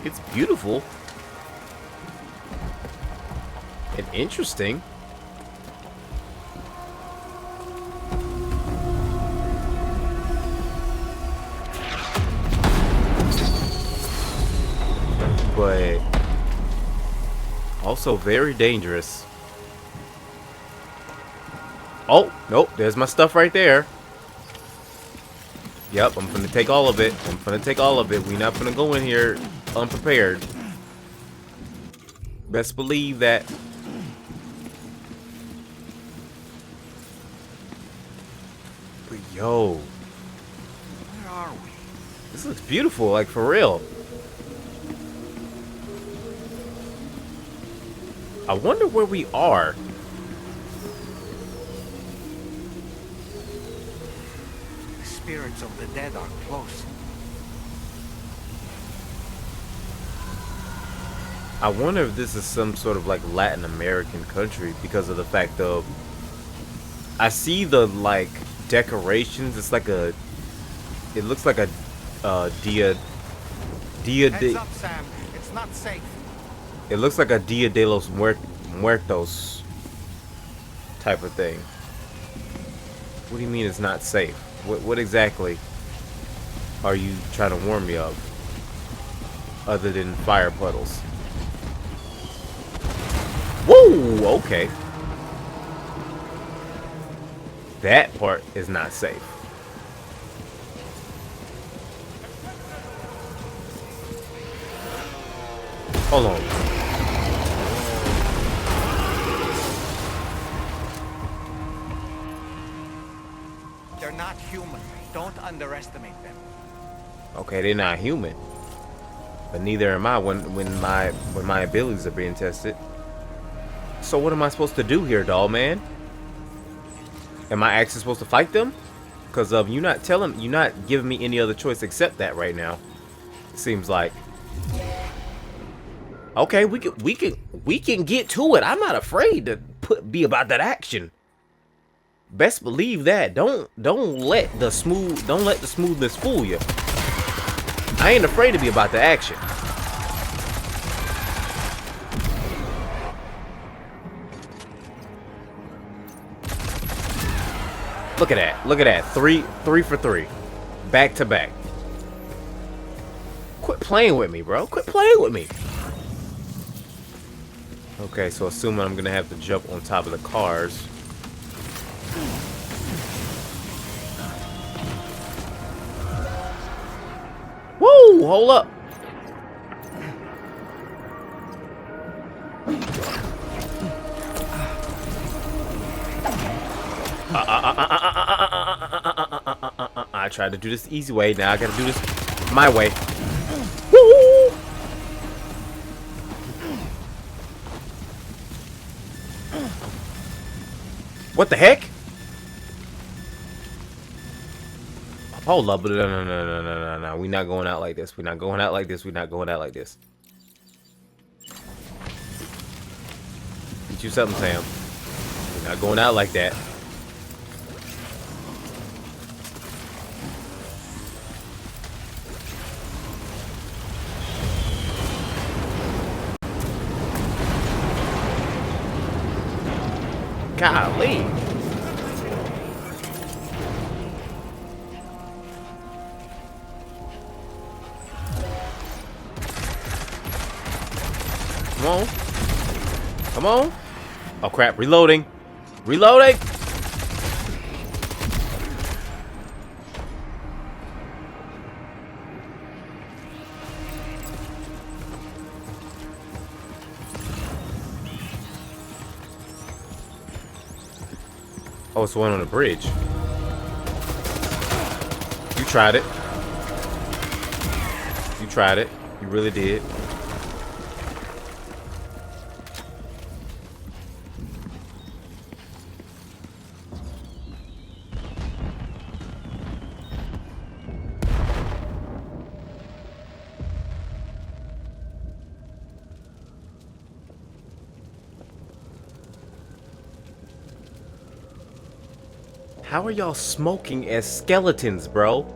It's beautiful. And interesting. But also very dangerous. Oh, nope, there's my stuff right there. Yep, I'm gonna take all of it. I'm gonna take all of it. We're not gonna go in here unprepared. Best believe that. But yo, Where are we? this looks beautiful, like for real. I wonder where we are. The spirits of the dead are close. I wonder if this is some sort of like Latin American country because of the fact of I see the like decorations. It's like a, it looks like a Dia Heads up, Sam. It's not safe. it looks like a Dia de los Muertos type of thing. What do you mean it's not safe? What exactly are you trying to warn me of? Other than fire puddles. Whoa, okay. That part is not safe. Hold on. They're not human. Don't underestimate them. Okay, they're not human. But neither am I when my abilities are being tested. So what am I supposed to do here, doll man? Am I actually supposed to fight them? Because you're not giving me any other choice except that right now. It seems like. Okay, we can get to it. I'm not afraid to be about that action. Best believe that. Don't let the smoothness fool you. I ain't afraid to be about the action. Look at that. Look at that. Three for three. Back to back. Quit playing with me, bro. Quit playing with me. Okay, so assuming I'm gonna have to jump on top of the cars. Woo! Hold up. I tried to do this the easy way. Now I gotta do this my way. Woo! What the heck? Hold up. No. We're not going out like this. We're not going out like this. We're not going out like this. Get you something, Sam. We're not going out like that. Golly. Come on. Come on. Oh crap, reloading. Reloading. Oh, it's the one on the bridge. You tried it. You tried it. You really did. How are y'all smoking as skeletons, bro?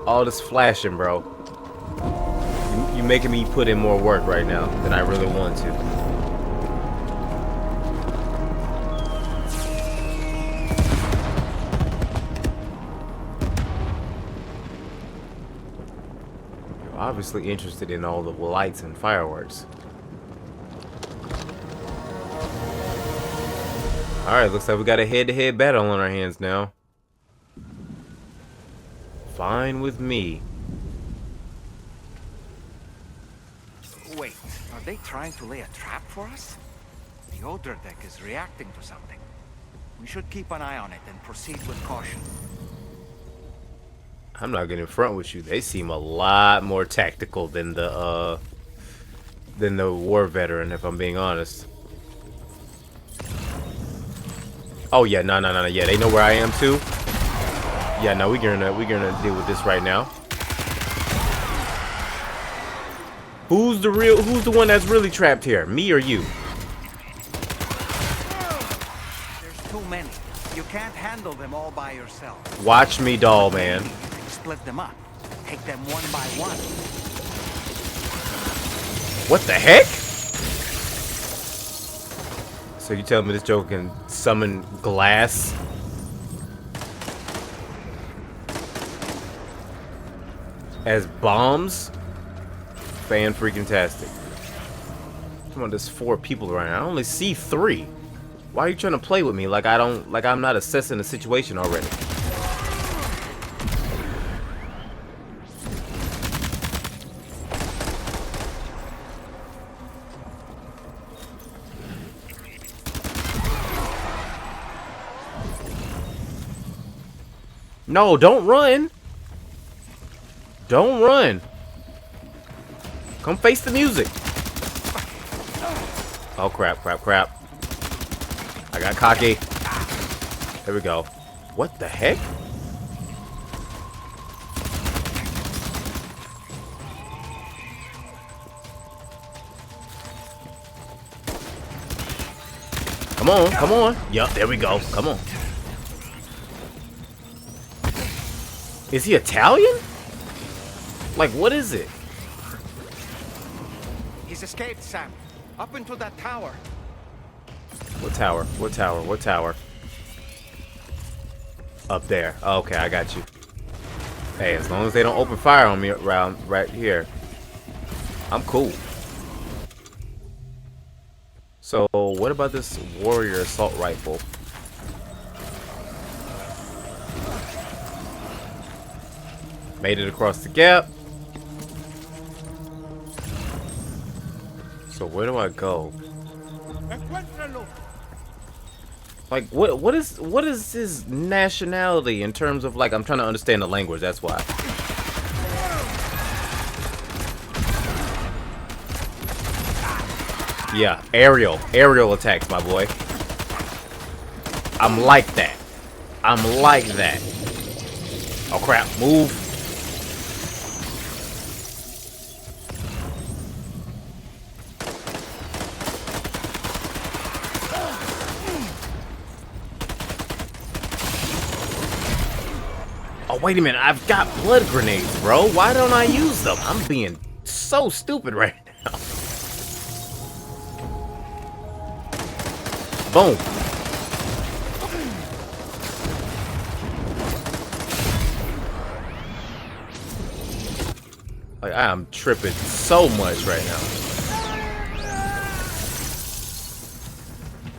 All this flashing, bro. You making me put in more work right now than I really want to. You're obviously interested in all the lights and fireworks. Alright, looks like we got a head-to-head battle on our hands now. Fine with me. Wait, are they trying to lay a trap for us? The odor deck is reacting to something. We should keep an eye on it and proceed with caution. I'm not gonna front with you. They seem a lot more tactical than the war veteran, if I'm being honest. Oh yeah, no. Yeah, they know where I am too. Yeah, no, we're gonna deal with this right now. Who's the one that's really trapped here? Me or you? There's too many. You can't handle them all by yourself. Watch me, doll man. Split them up. Take them one by one. What the heck? So you telling me this joke can summon glass? As bombs? Fan-freaking-tastic. Come on, there's 4 people around here. I only see 3. Why are you trying to play with me like I'm not assessing the situation already? No, don't run. Don't run. Come face the music. Oh, crap. I got cocky. There we go. What the heck? Come on. Yup, there we go. Come on. Is he Italian? Like, what is it? He's escaped, Sam. Up into that tower. What tower? Up there. Okay, I got you. Hey, as long as they don't open fire on me around right here, I'm cool. So, what about this warrior assault rifle? Made it across the gap. So where do I go? Like what is his nationality in terms of, like, I'm trying to understand the language, that's why. Yeah, aerial attacks, my boy. I'm like that. Oh crap, move. Oh, wait a minute. I've got blood grenades, bro. Why don't I use them? I'm being so stupid right now. Boom. Like, I am tripping so much right now.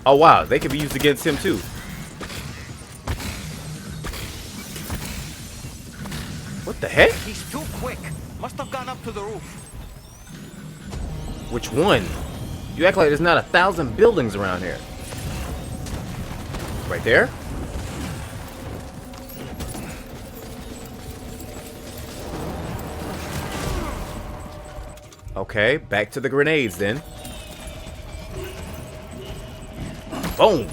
Oh, wow. They could be used against him, too. What the heck? He's too quick. Must have gone up to the roof. Which one? You act like there's not 1,000 buildings around here. Right there? Okay, back to the grenades then. Boom!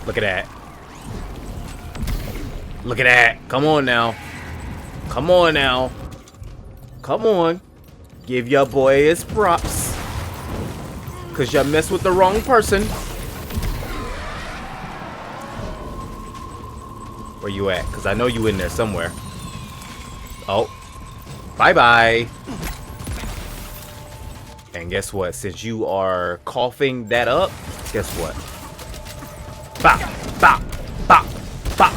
Look at that. Look at that. Come on now. Come on now. Come on. Give your boy his props. Because you messed with the wrong person. Where you at? Because I know you in there somewhere. Oh. Bye-bye. And guess what? Since you are coughing that up, guess what? Bop, bop, bop, bop.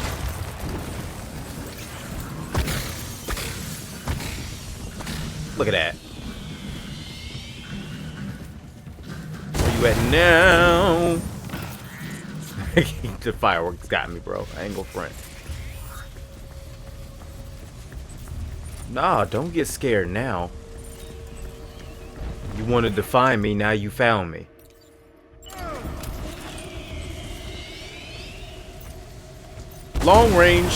Look at that. Where you at now? The fireworks got me, bro. I ain't gonna front. Nah, don't get scared now. You wanted to find me, now you found me. Long range.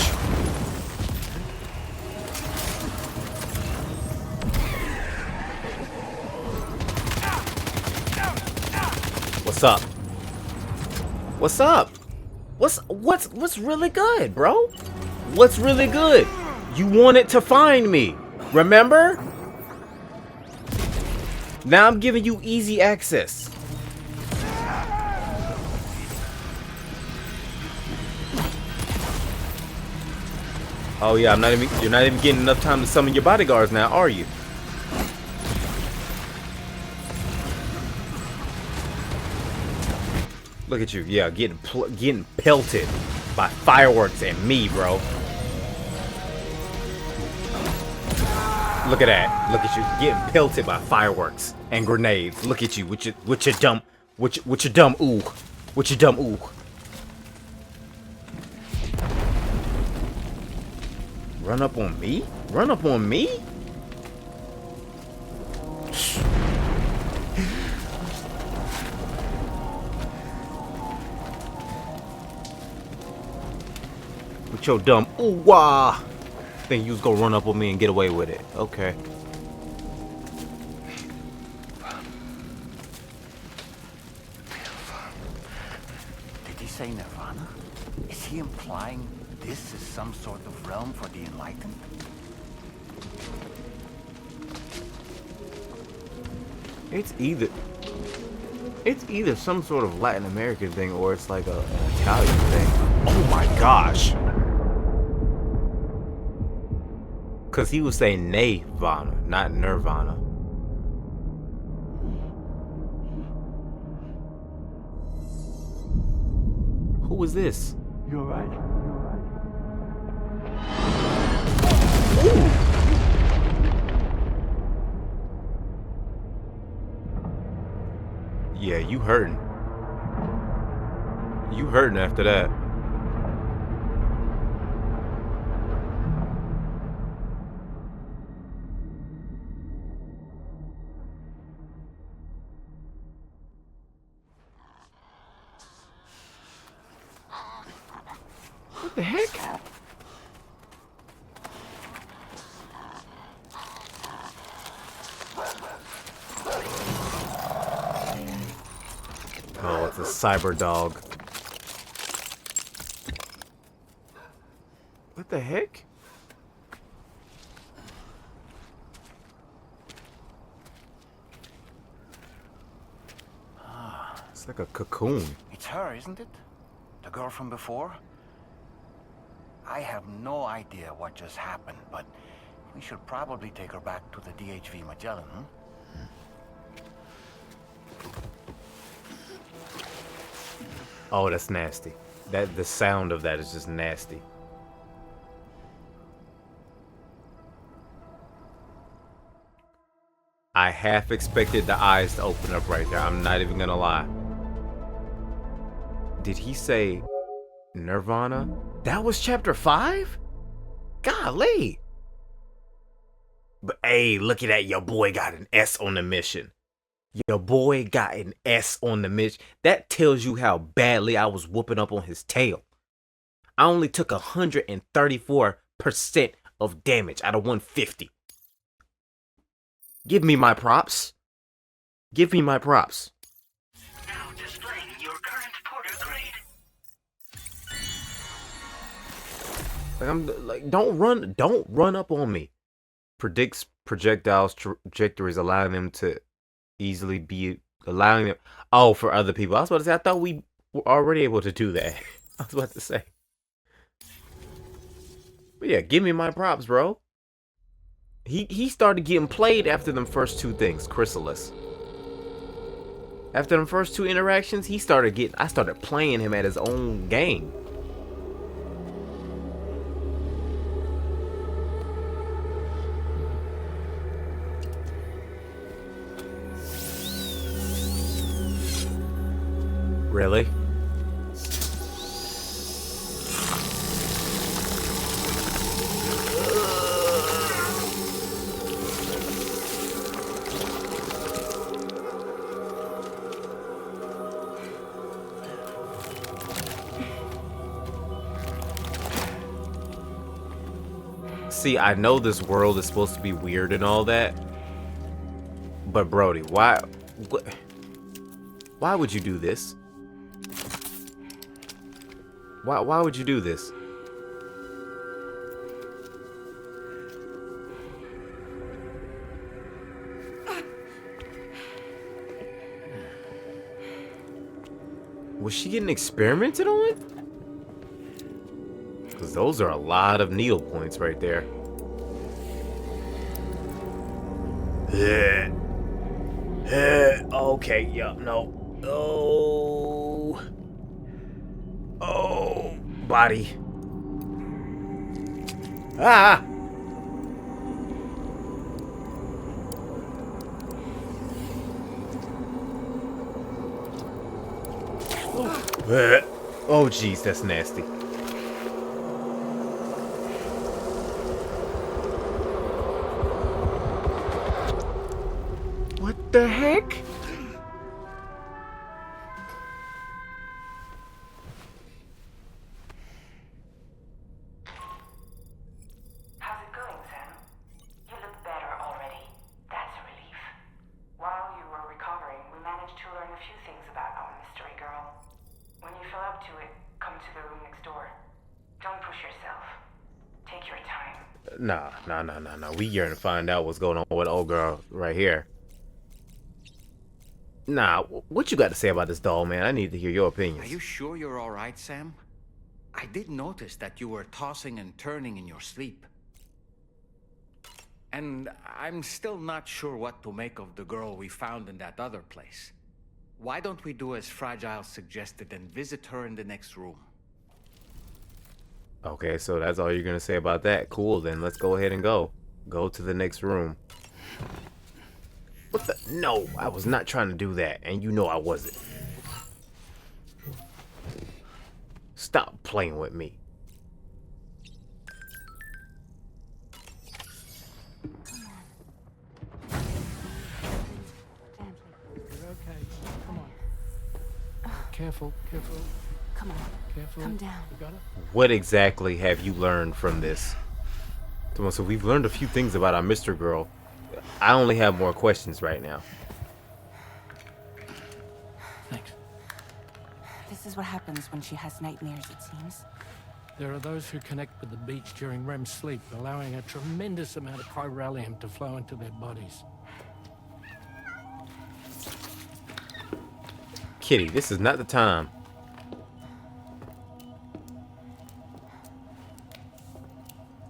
What's up? What's up? What's really good, bro? What's really good? You wanted to find me, remember? Now I'm giving you easy access. Oh yeah, you're not even getting enough time to summon your bodyguards now, are you? Look at you, yeah, getting pelted by fireworks and me, bro. Look at that. Look at you getting pelted by fireworks and grenades. Look at you with your dumb ooh. With your dumb ooh. Run up on me? Run up on me? With your dumb ooh wah. Think you was gonna run up on me and get away with it. Okay. Did he say Nirvana? Is he implying this is some sort of realm for the enlightened? It's either some sort of Latin American thing or it's like an Italian thing. Oh my gosh. Cause he was saying Nirvana, not Nirvana. Who was this? You're right. Yeah, you hurting. You hurting after that. What the heck? Oh, it's a cyber dog. What the heck? It's like a cocoon. It's her, isn't it? The girl from before? I have no idea what just happened, but we should probably take her back to the DHV Magellan, huh? Oh, that's nasty. The sound of that is just nasty. I half expected the eyes to open up right there. I'm not even gonna lie. Did he say Nirvana? That was chapter 5? Golly. But hey, look at that. Your boy got an S on the mission. Your boy got an S on the mission. That tells you how badly I was whooping up on his tail. I only took 134% of damage out of 150. Give me my props. Give me my props. Now displaying your current porter grade. Like I'm like, don't run up on me. Predicts projectiles trajectories, allowing them to easily be allowing them. Oh, for other people. I was about to say, I thought we were already able to do that. I was about to say. But yeah, give me my props, bro. He started getting played after them first two things, Chrysalis. After them first two interactions, I started playing him at his own game. Really? See, I know this world is supposed to be weird and all that, but Brody, why would you do this? Why would you do this? Was she getting experimented on? Because those are a lot of needle points right there. Okay, yeah, no. Oh, body. Ah! Oh, jeez, that's nasty. What the heck? How's it going, Sam? You look better already. That's a relief. While you were recovering, we managed to learn a few things about our mystery girl. When you feel up to it, come to the room next door. Don't push yourself. Take your time. Nah. We here to find out what's going on with old girl right here. Nah, what you got to say about this doll, man? I need to hear your opinions. Are you sure you're all right, Sam? I did notice that you were tossing and turning in your sleep. And I'm still not sure what to make of the girl we found in that other place. Why don't we do as Fragile suggested and visit her in the next room? Okay, so that's all you're gonna say about that. Cool, then let's go ahead and go. Go to the next room. What the? No, I was not trying to do that, and you know I wasn't. Stop playing with me. You're okay. Come on. Careful. Come on. Careful. Come down. You got it? What exactly have you learned from this? Come on, so we've learned a few things about our Mr. Girl. I only have more questions right now. Thanks. This is what happens when she has nightmares, it seems. There are those who connect with the beach during REM sleep, allowing a tremendous amount of chiralium to flow into their bodies. Kitty, this is not the time.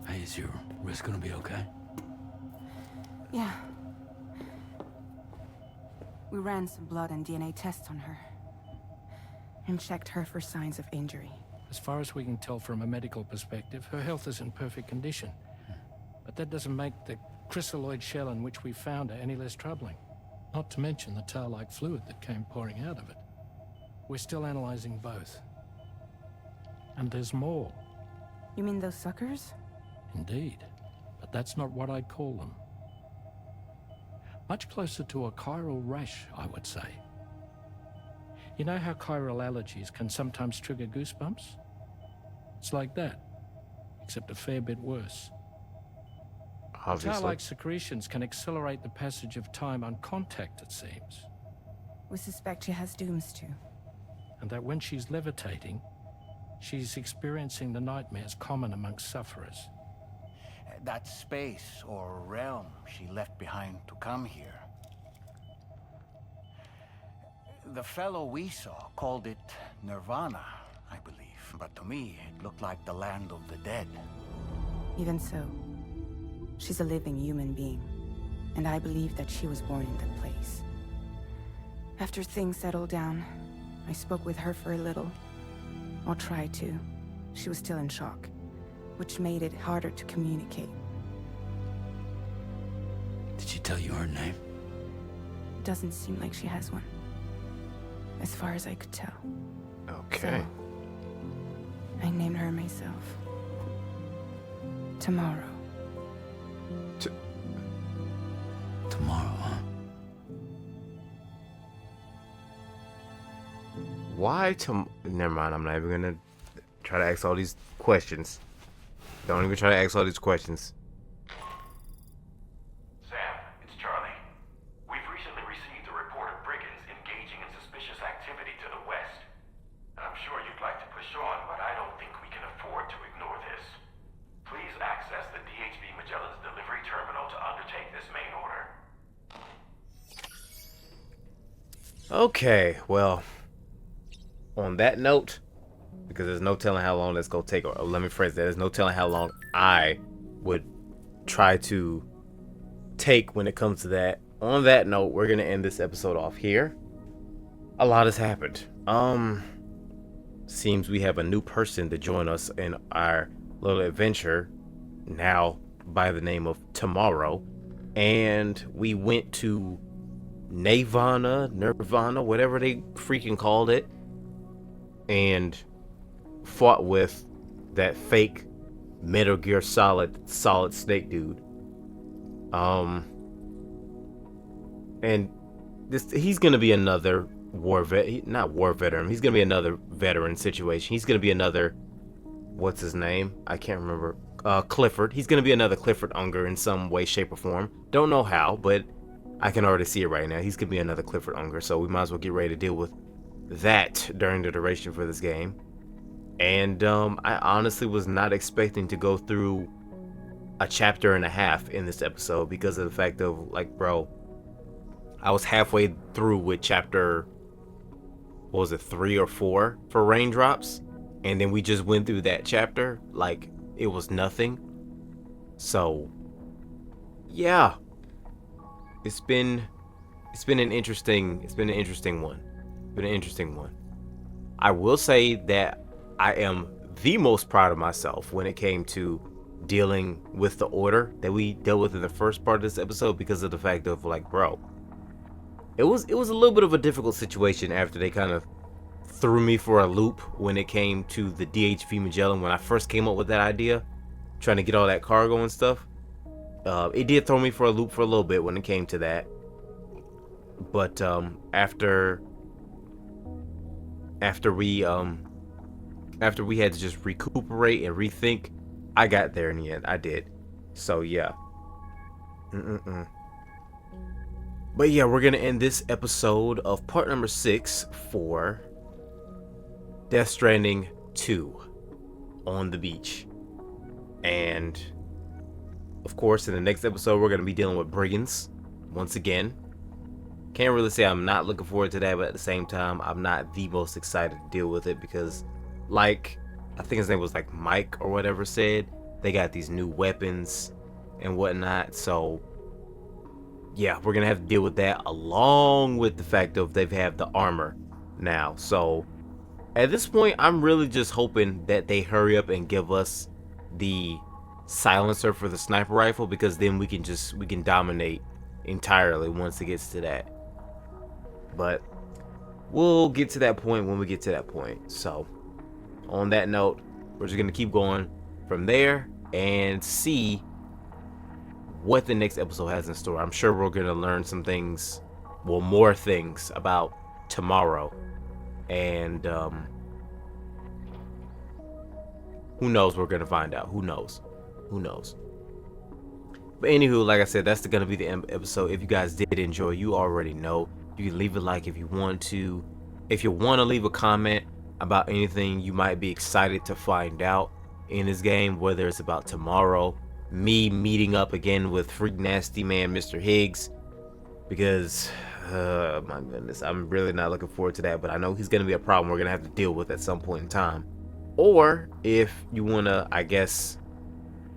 Hey, is your wrist gonna be okay? Yeah. We ran some blood and DNA tests on her. And checked her for signs of injury. As far as we can tell from a medical perspective, her health is in perfect condition. But that doesn't make the crystalloid shell in which we found her any less troubling. Not to mention the tar-like fluid that came pouring out of it. We're still analyzing both. And there's more. You mean those suckers? Indeed. But that's not what I'd call them. Much closer to a chiral rash, I would say. You know how chiral allergies can sometimes trigger goosebumps? It's like that, except a fair bit worse. Obviously. Tar-like secretions can accelerate the passage of time on contact, it seems. We suspect she has dooms too. And that when she's levitating, she's experiencing the nightmares common amongst sufferers. That space or realm she left behind to come here. The fellow we saw called it Nirvana, I believe. But to me, it looked like the land of the dead. Even so, she's a living human being. And I believe that she was born in that place. After things settled down, I spoke with her for a little. Or tried to. She was still in shock, which made it harder to communicate. Did she tell you her name? Doesn't seem like she has one. as far as I could tell. Okay. So, I named her myself. Tomorrow. Tomorrow, huh? Why never mind, I'm not even gonna try to ask all these questions. Don't even try to ask all these questions. Sam, it's Charlie. We've recently received a report of brigands engaging in suspicious activity to the west. I'm sure you'd like to push on, but I don't think we can afford to ignore this. Please access the DHB Magellan's delivery terminal to undertake this main order. Okay, well, on that note, because there's no telling how long that's gonna take, or let me phrase that, there's no telling how long I would try to take when it comes to that. On that note, we're gonna end this episode off here. A lot has happened. Seems we have a new person to join us in our little adventure now by the name of Tomorrow, and we went to Nirvana, whatever they freaking called it, and fought with that fake Metal Gear Solid Snake dude. And he's gonna be another not war veteran. He's gonna be another veteran situation. He's gonna be another, what's his name? I can't remember. Clifford. He's gonna be another Clifford Unger in some way, shape, or form. Don't know how, but I can already see it right now. He's gonna be another Clifford Unger, so we might as well get ready to deal with that during the duration for this game. And I honestly was not expecting to go through a chapter and a half in this episode because of the fact of, like, bro, I was halfway through with chapter, what was it, 3 or 4 for Raindrops, and then we just went through that chapter like it was nothing. So yeah, it's been an interesting one. I will say that I am the most proud of myself when it came to dealing with the order that we dealt with in the first part of this episode, because of the fact of, like, bro, it was a little bit of a difficult situation after they kind of threw me for a loop when it came to the DHV Magellan. When I first came up with that idea, trying to get all that cargo and stuff, it did throw me for a loop for a little bit when it came to that. But after we had to just recuperate and rethink, I got there in the end. I did. So yeah. But yeah, we're gonna end this episode of part number 6 for Death Stranding 2 on the beach. And of course, in the next episode, we're gonna be dealing with brigands once again. Can't really say I'm not looking forward to that, but at the same time, I'm not the most excited to deal with it because, like, I think his name was like Mike or whatever said, they got these new weapons and whatnot. So yeah, we're gonna have to deal with that, along with the fact of they've have the armor now. So at this point, I'm really just hoping that they hurry up and give us the silencer for the sniper rifle, because then we can dominate entirely once it gets to that. But we'll get to that point when we get to that point. So on that note, we're just gonna keep going from there and see what the next episode has in store. I'm sure we're gonna learn some things, well, more things about Tomorrow, and who knows, we're gonna find out. Who knows. But anywho, like I said, that's gonna be the episode. If you guys did enjoy, you already know, you can leave a like if you want to. If you want to leave a comment about anything you might be excited to find out in this game, whether it's about Tomorrow, me meeting up again with Freak Nasty Man Mr. Higgs, because my goodness, I'm really not looking forward to that, but I know he's gonna be a problem we're gonna have to deal with at some point in time. Or if you wanna, I guess,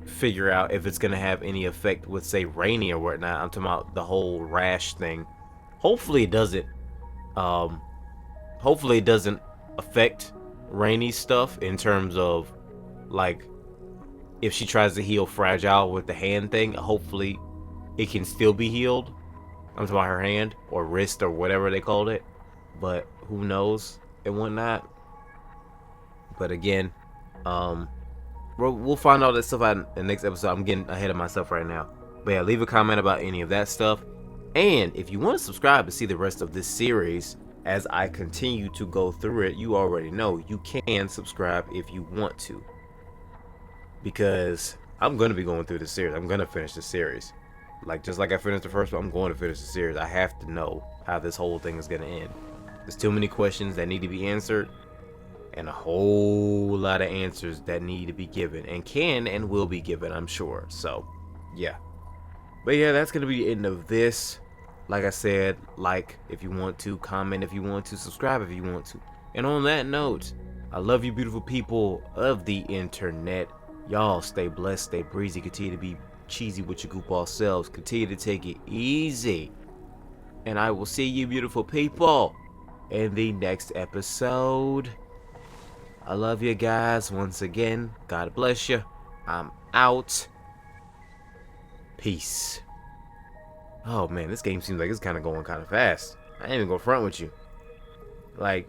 figure out if it's gonna have any effect with, say, Rainy or whatnot. I'm talking about the whole rash thing. Hopefully it doesn't affect Rainy's stuff in terms of, like, if she tries to heal Fragile with the hand thing, hopefully it can still be healed. I'm talking about her hand or wrist or whatever they called it. but who knows and whatnot. But again, we'll find all that stuff out in the next episode. I'm getting ahead of myself right now. But yeah, leave a comment about any of that stuff. And if you want to subscribe to see the rest of this series as I continue to go through it, you already know you can subscribe if you want to. Because I'm going to be going through this series. I'm going to finish the series. Like, just like I finished the first one, I'm going to finish the series. I have to know how this whole thing is going to end. There's too many questions that need to be answered, and a whole lot of answers that need to be given, and can and will be given, I'm sure. So, yeah. But yeah, that's going to be the end of this. Like I said, like if you want to, comment if you want to, subscribe if you want to. And on that note, I love you beautiful people of the internet. Y'all stay blessed, stay breezy, continue to be cheesy with your goofball selves, continue to take it easy. And I will see you beautiful people in the next episode. I love you guys once again. God bless you. I'm out. Peace. Oh man, this game seems like it's kind of going kind of fast. I ain't even gonna front with you. Like,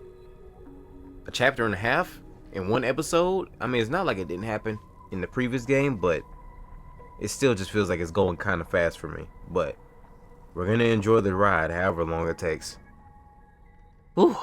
a chapter and a half in one episode? I mean, it's not like it didn't happen in the previous game, but it still just feels like it's going kind of fast for me. But we're gonna enjoy the ride however long it takes. Whew.